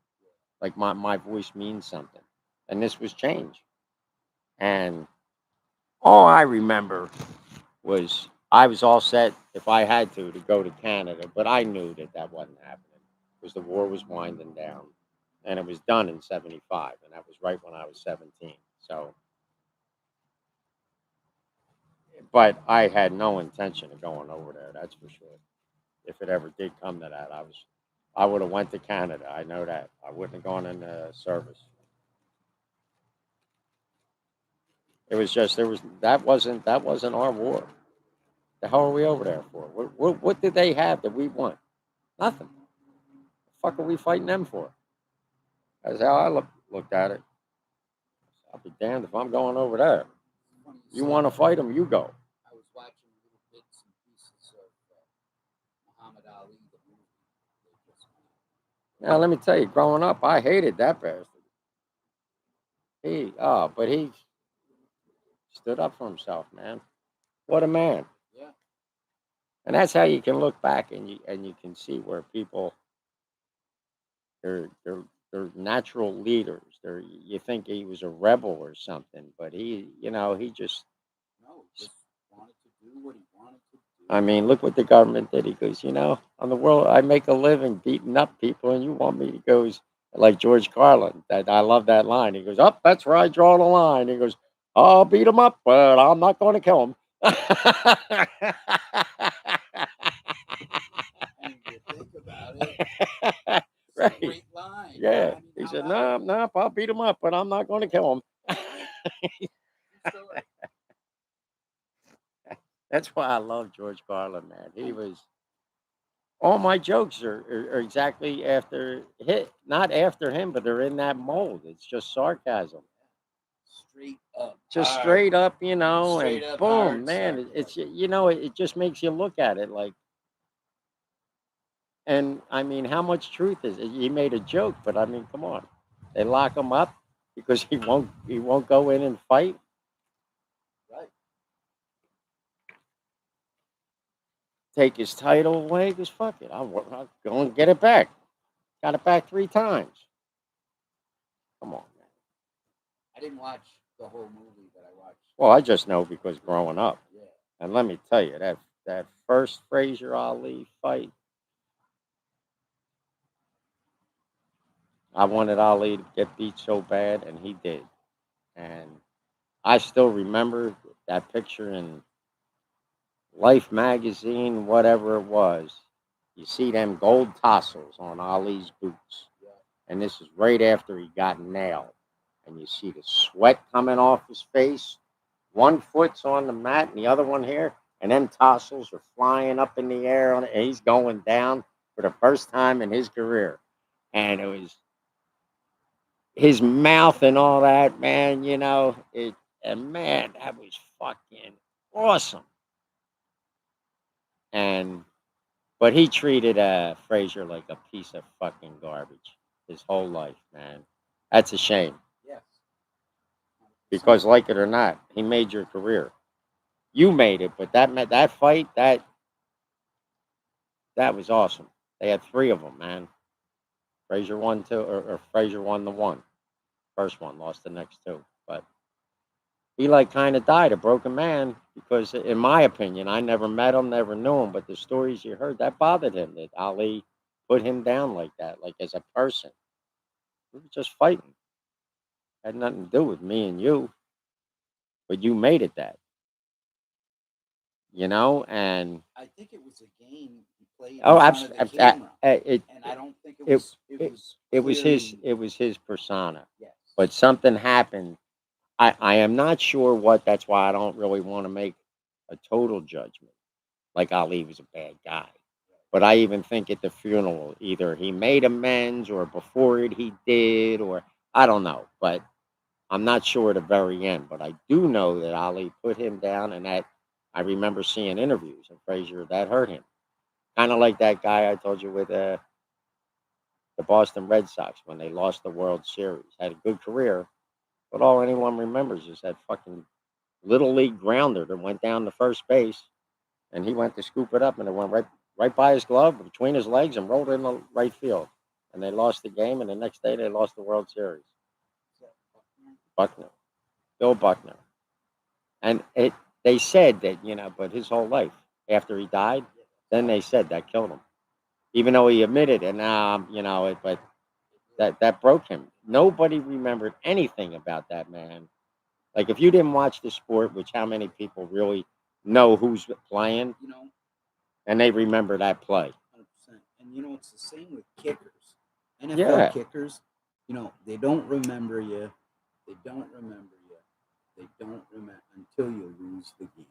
Like my voice means something. And this was change. And all I remember was I was all set if I had to go to Canada, but I knew that wasn't happening because the war was winding down. And it was done in 75. And that was right when I was 17. So, but I had no intention of going over there. That's for sure. If it ever did come to that, I would have went to Canada. I know that. I wouldn't have gone into service. It was just that wasn't our war. The hell are we over there for? What did they have that we want? Nothing. The fuck are we fighting them for? That's how I looked at it. I'll be damned if I'm going over there. Funny You say want to that. fight them, you go. I was watching little bits and pieces of Muhammad Ali, the movie. They just Now let me tell you, growing up, I hated that bastard. But he stood up for himself, man. What a man. yeah, And that's how you can look back and you can see where people they're natural leaders. You think he was a rebel or something, but he just no, just wanted to do what he wanted to do. I mean, look what the government did. He goes, on the world I make a living beating up people and you want me, he goes, like George Carlin. That I love that line. He goes, "Up, that's where I draw the line." He goes, "I'll beat him up, but I'm not going to kill him." And if you think about it, it's a Right. great line. Yeah. I mean, He how said, about "No, it? no, I'll beat him up, but I'm not going to kill him." True story. That's why I love George Carlin, man. He was all my jokes are exactly not after him, but they're in that mold. It's just sarcasm. Straight up. Just hard. straight up, Straight and up boom, hard man. It's sarcasm. it just makes you look at it like, and I mean, how much truth is it? He made a joke, but I mean, come on, they lock him up because he won't go in and fight. Right. Take his title away. Because fuck it, I'll go and get it back. Got it back 3 times. Come on, man. I didn't watch the whole movie, but I watched. Well, I just know because growing up, Yeah. and let me tell you that first Frazier Ali fight, I wanted Ali to get beat so bad, and he did. And I still remember that picture in Life magazine, whatever it was. You see them gold tassels on Ali's boots. Yeah. And this is right after he got nailed. And you see the sweat coming off his face. One foot's on the mat and the other one here. And them tassels are flying up in the air and he's going down for the first time in his career. And it was his mouth and all that, man, and man, that was fucking awesome. And but he treated Frazier like a piece of fucking garbage his whole life, man. That's a shame Yes. because, like it or not, he made your career. You made it, but that fight that was awesome. They had 3 of them, man. Frazier won 2, or Frazier won the one. First one, lost the next 2, but he like kind of died a broken man because, in my opinion, I never met him, never knew him, but the stories you heard that bothered him that Ali put him down like that, like as a person. We were just fighting. Had nothing to do with me and you, but you made it that, and I think it was a game he played in oh, front of the camera, and I don't think it it was. It it was it was his clearly it was his persona, yes. but something happened. I am not sure what. That's why I don't really want to make a total judgment. Like Ali was a bad guy, but I even think at the funeral, either he made amends or before it he did, or I don't know. But I'm not sure at the very end. But I do know that Ali put him down, and that I remember seeing interviews of Frazier that hurt him. Kind of like that guy I told you with the Boston Red Sox when they lost the World Series. Had a good career, but all anyone remembers is that fucking little league grounder that went down to first base, and he went to scoop it up, and it went right by his glove, between his legs, and rolled in the right field. And they lost the game, and the next day they lost the World Series. Buckner, Bill Buckner, and they said that but his whole life after he died, then they said that killed him, even though he admitted it. Now, but that broke him. Nobody remembered anything about that man. Like if you didn't watch the sport, which how many people really know who's playing, You know, and they remember that play? 100%. And it's the same with kickers. NFL Yeah, kickers, they don't remember you. They don't remember you. They don't remember until you lose the game.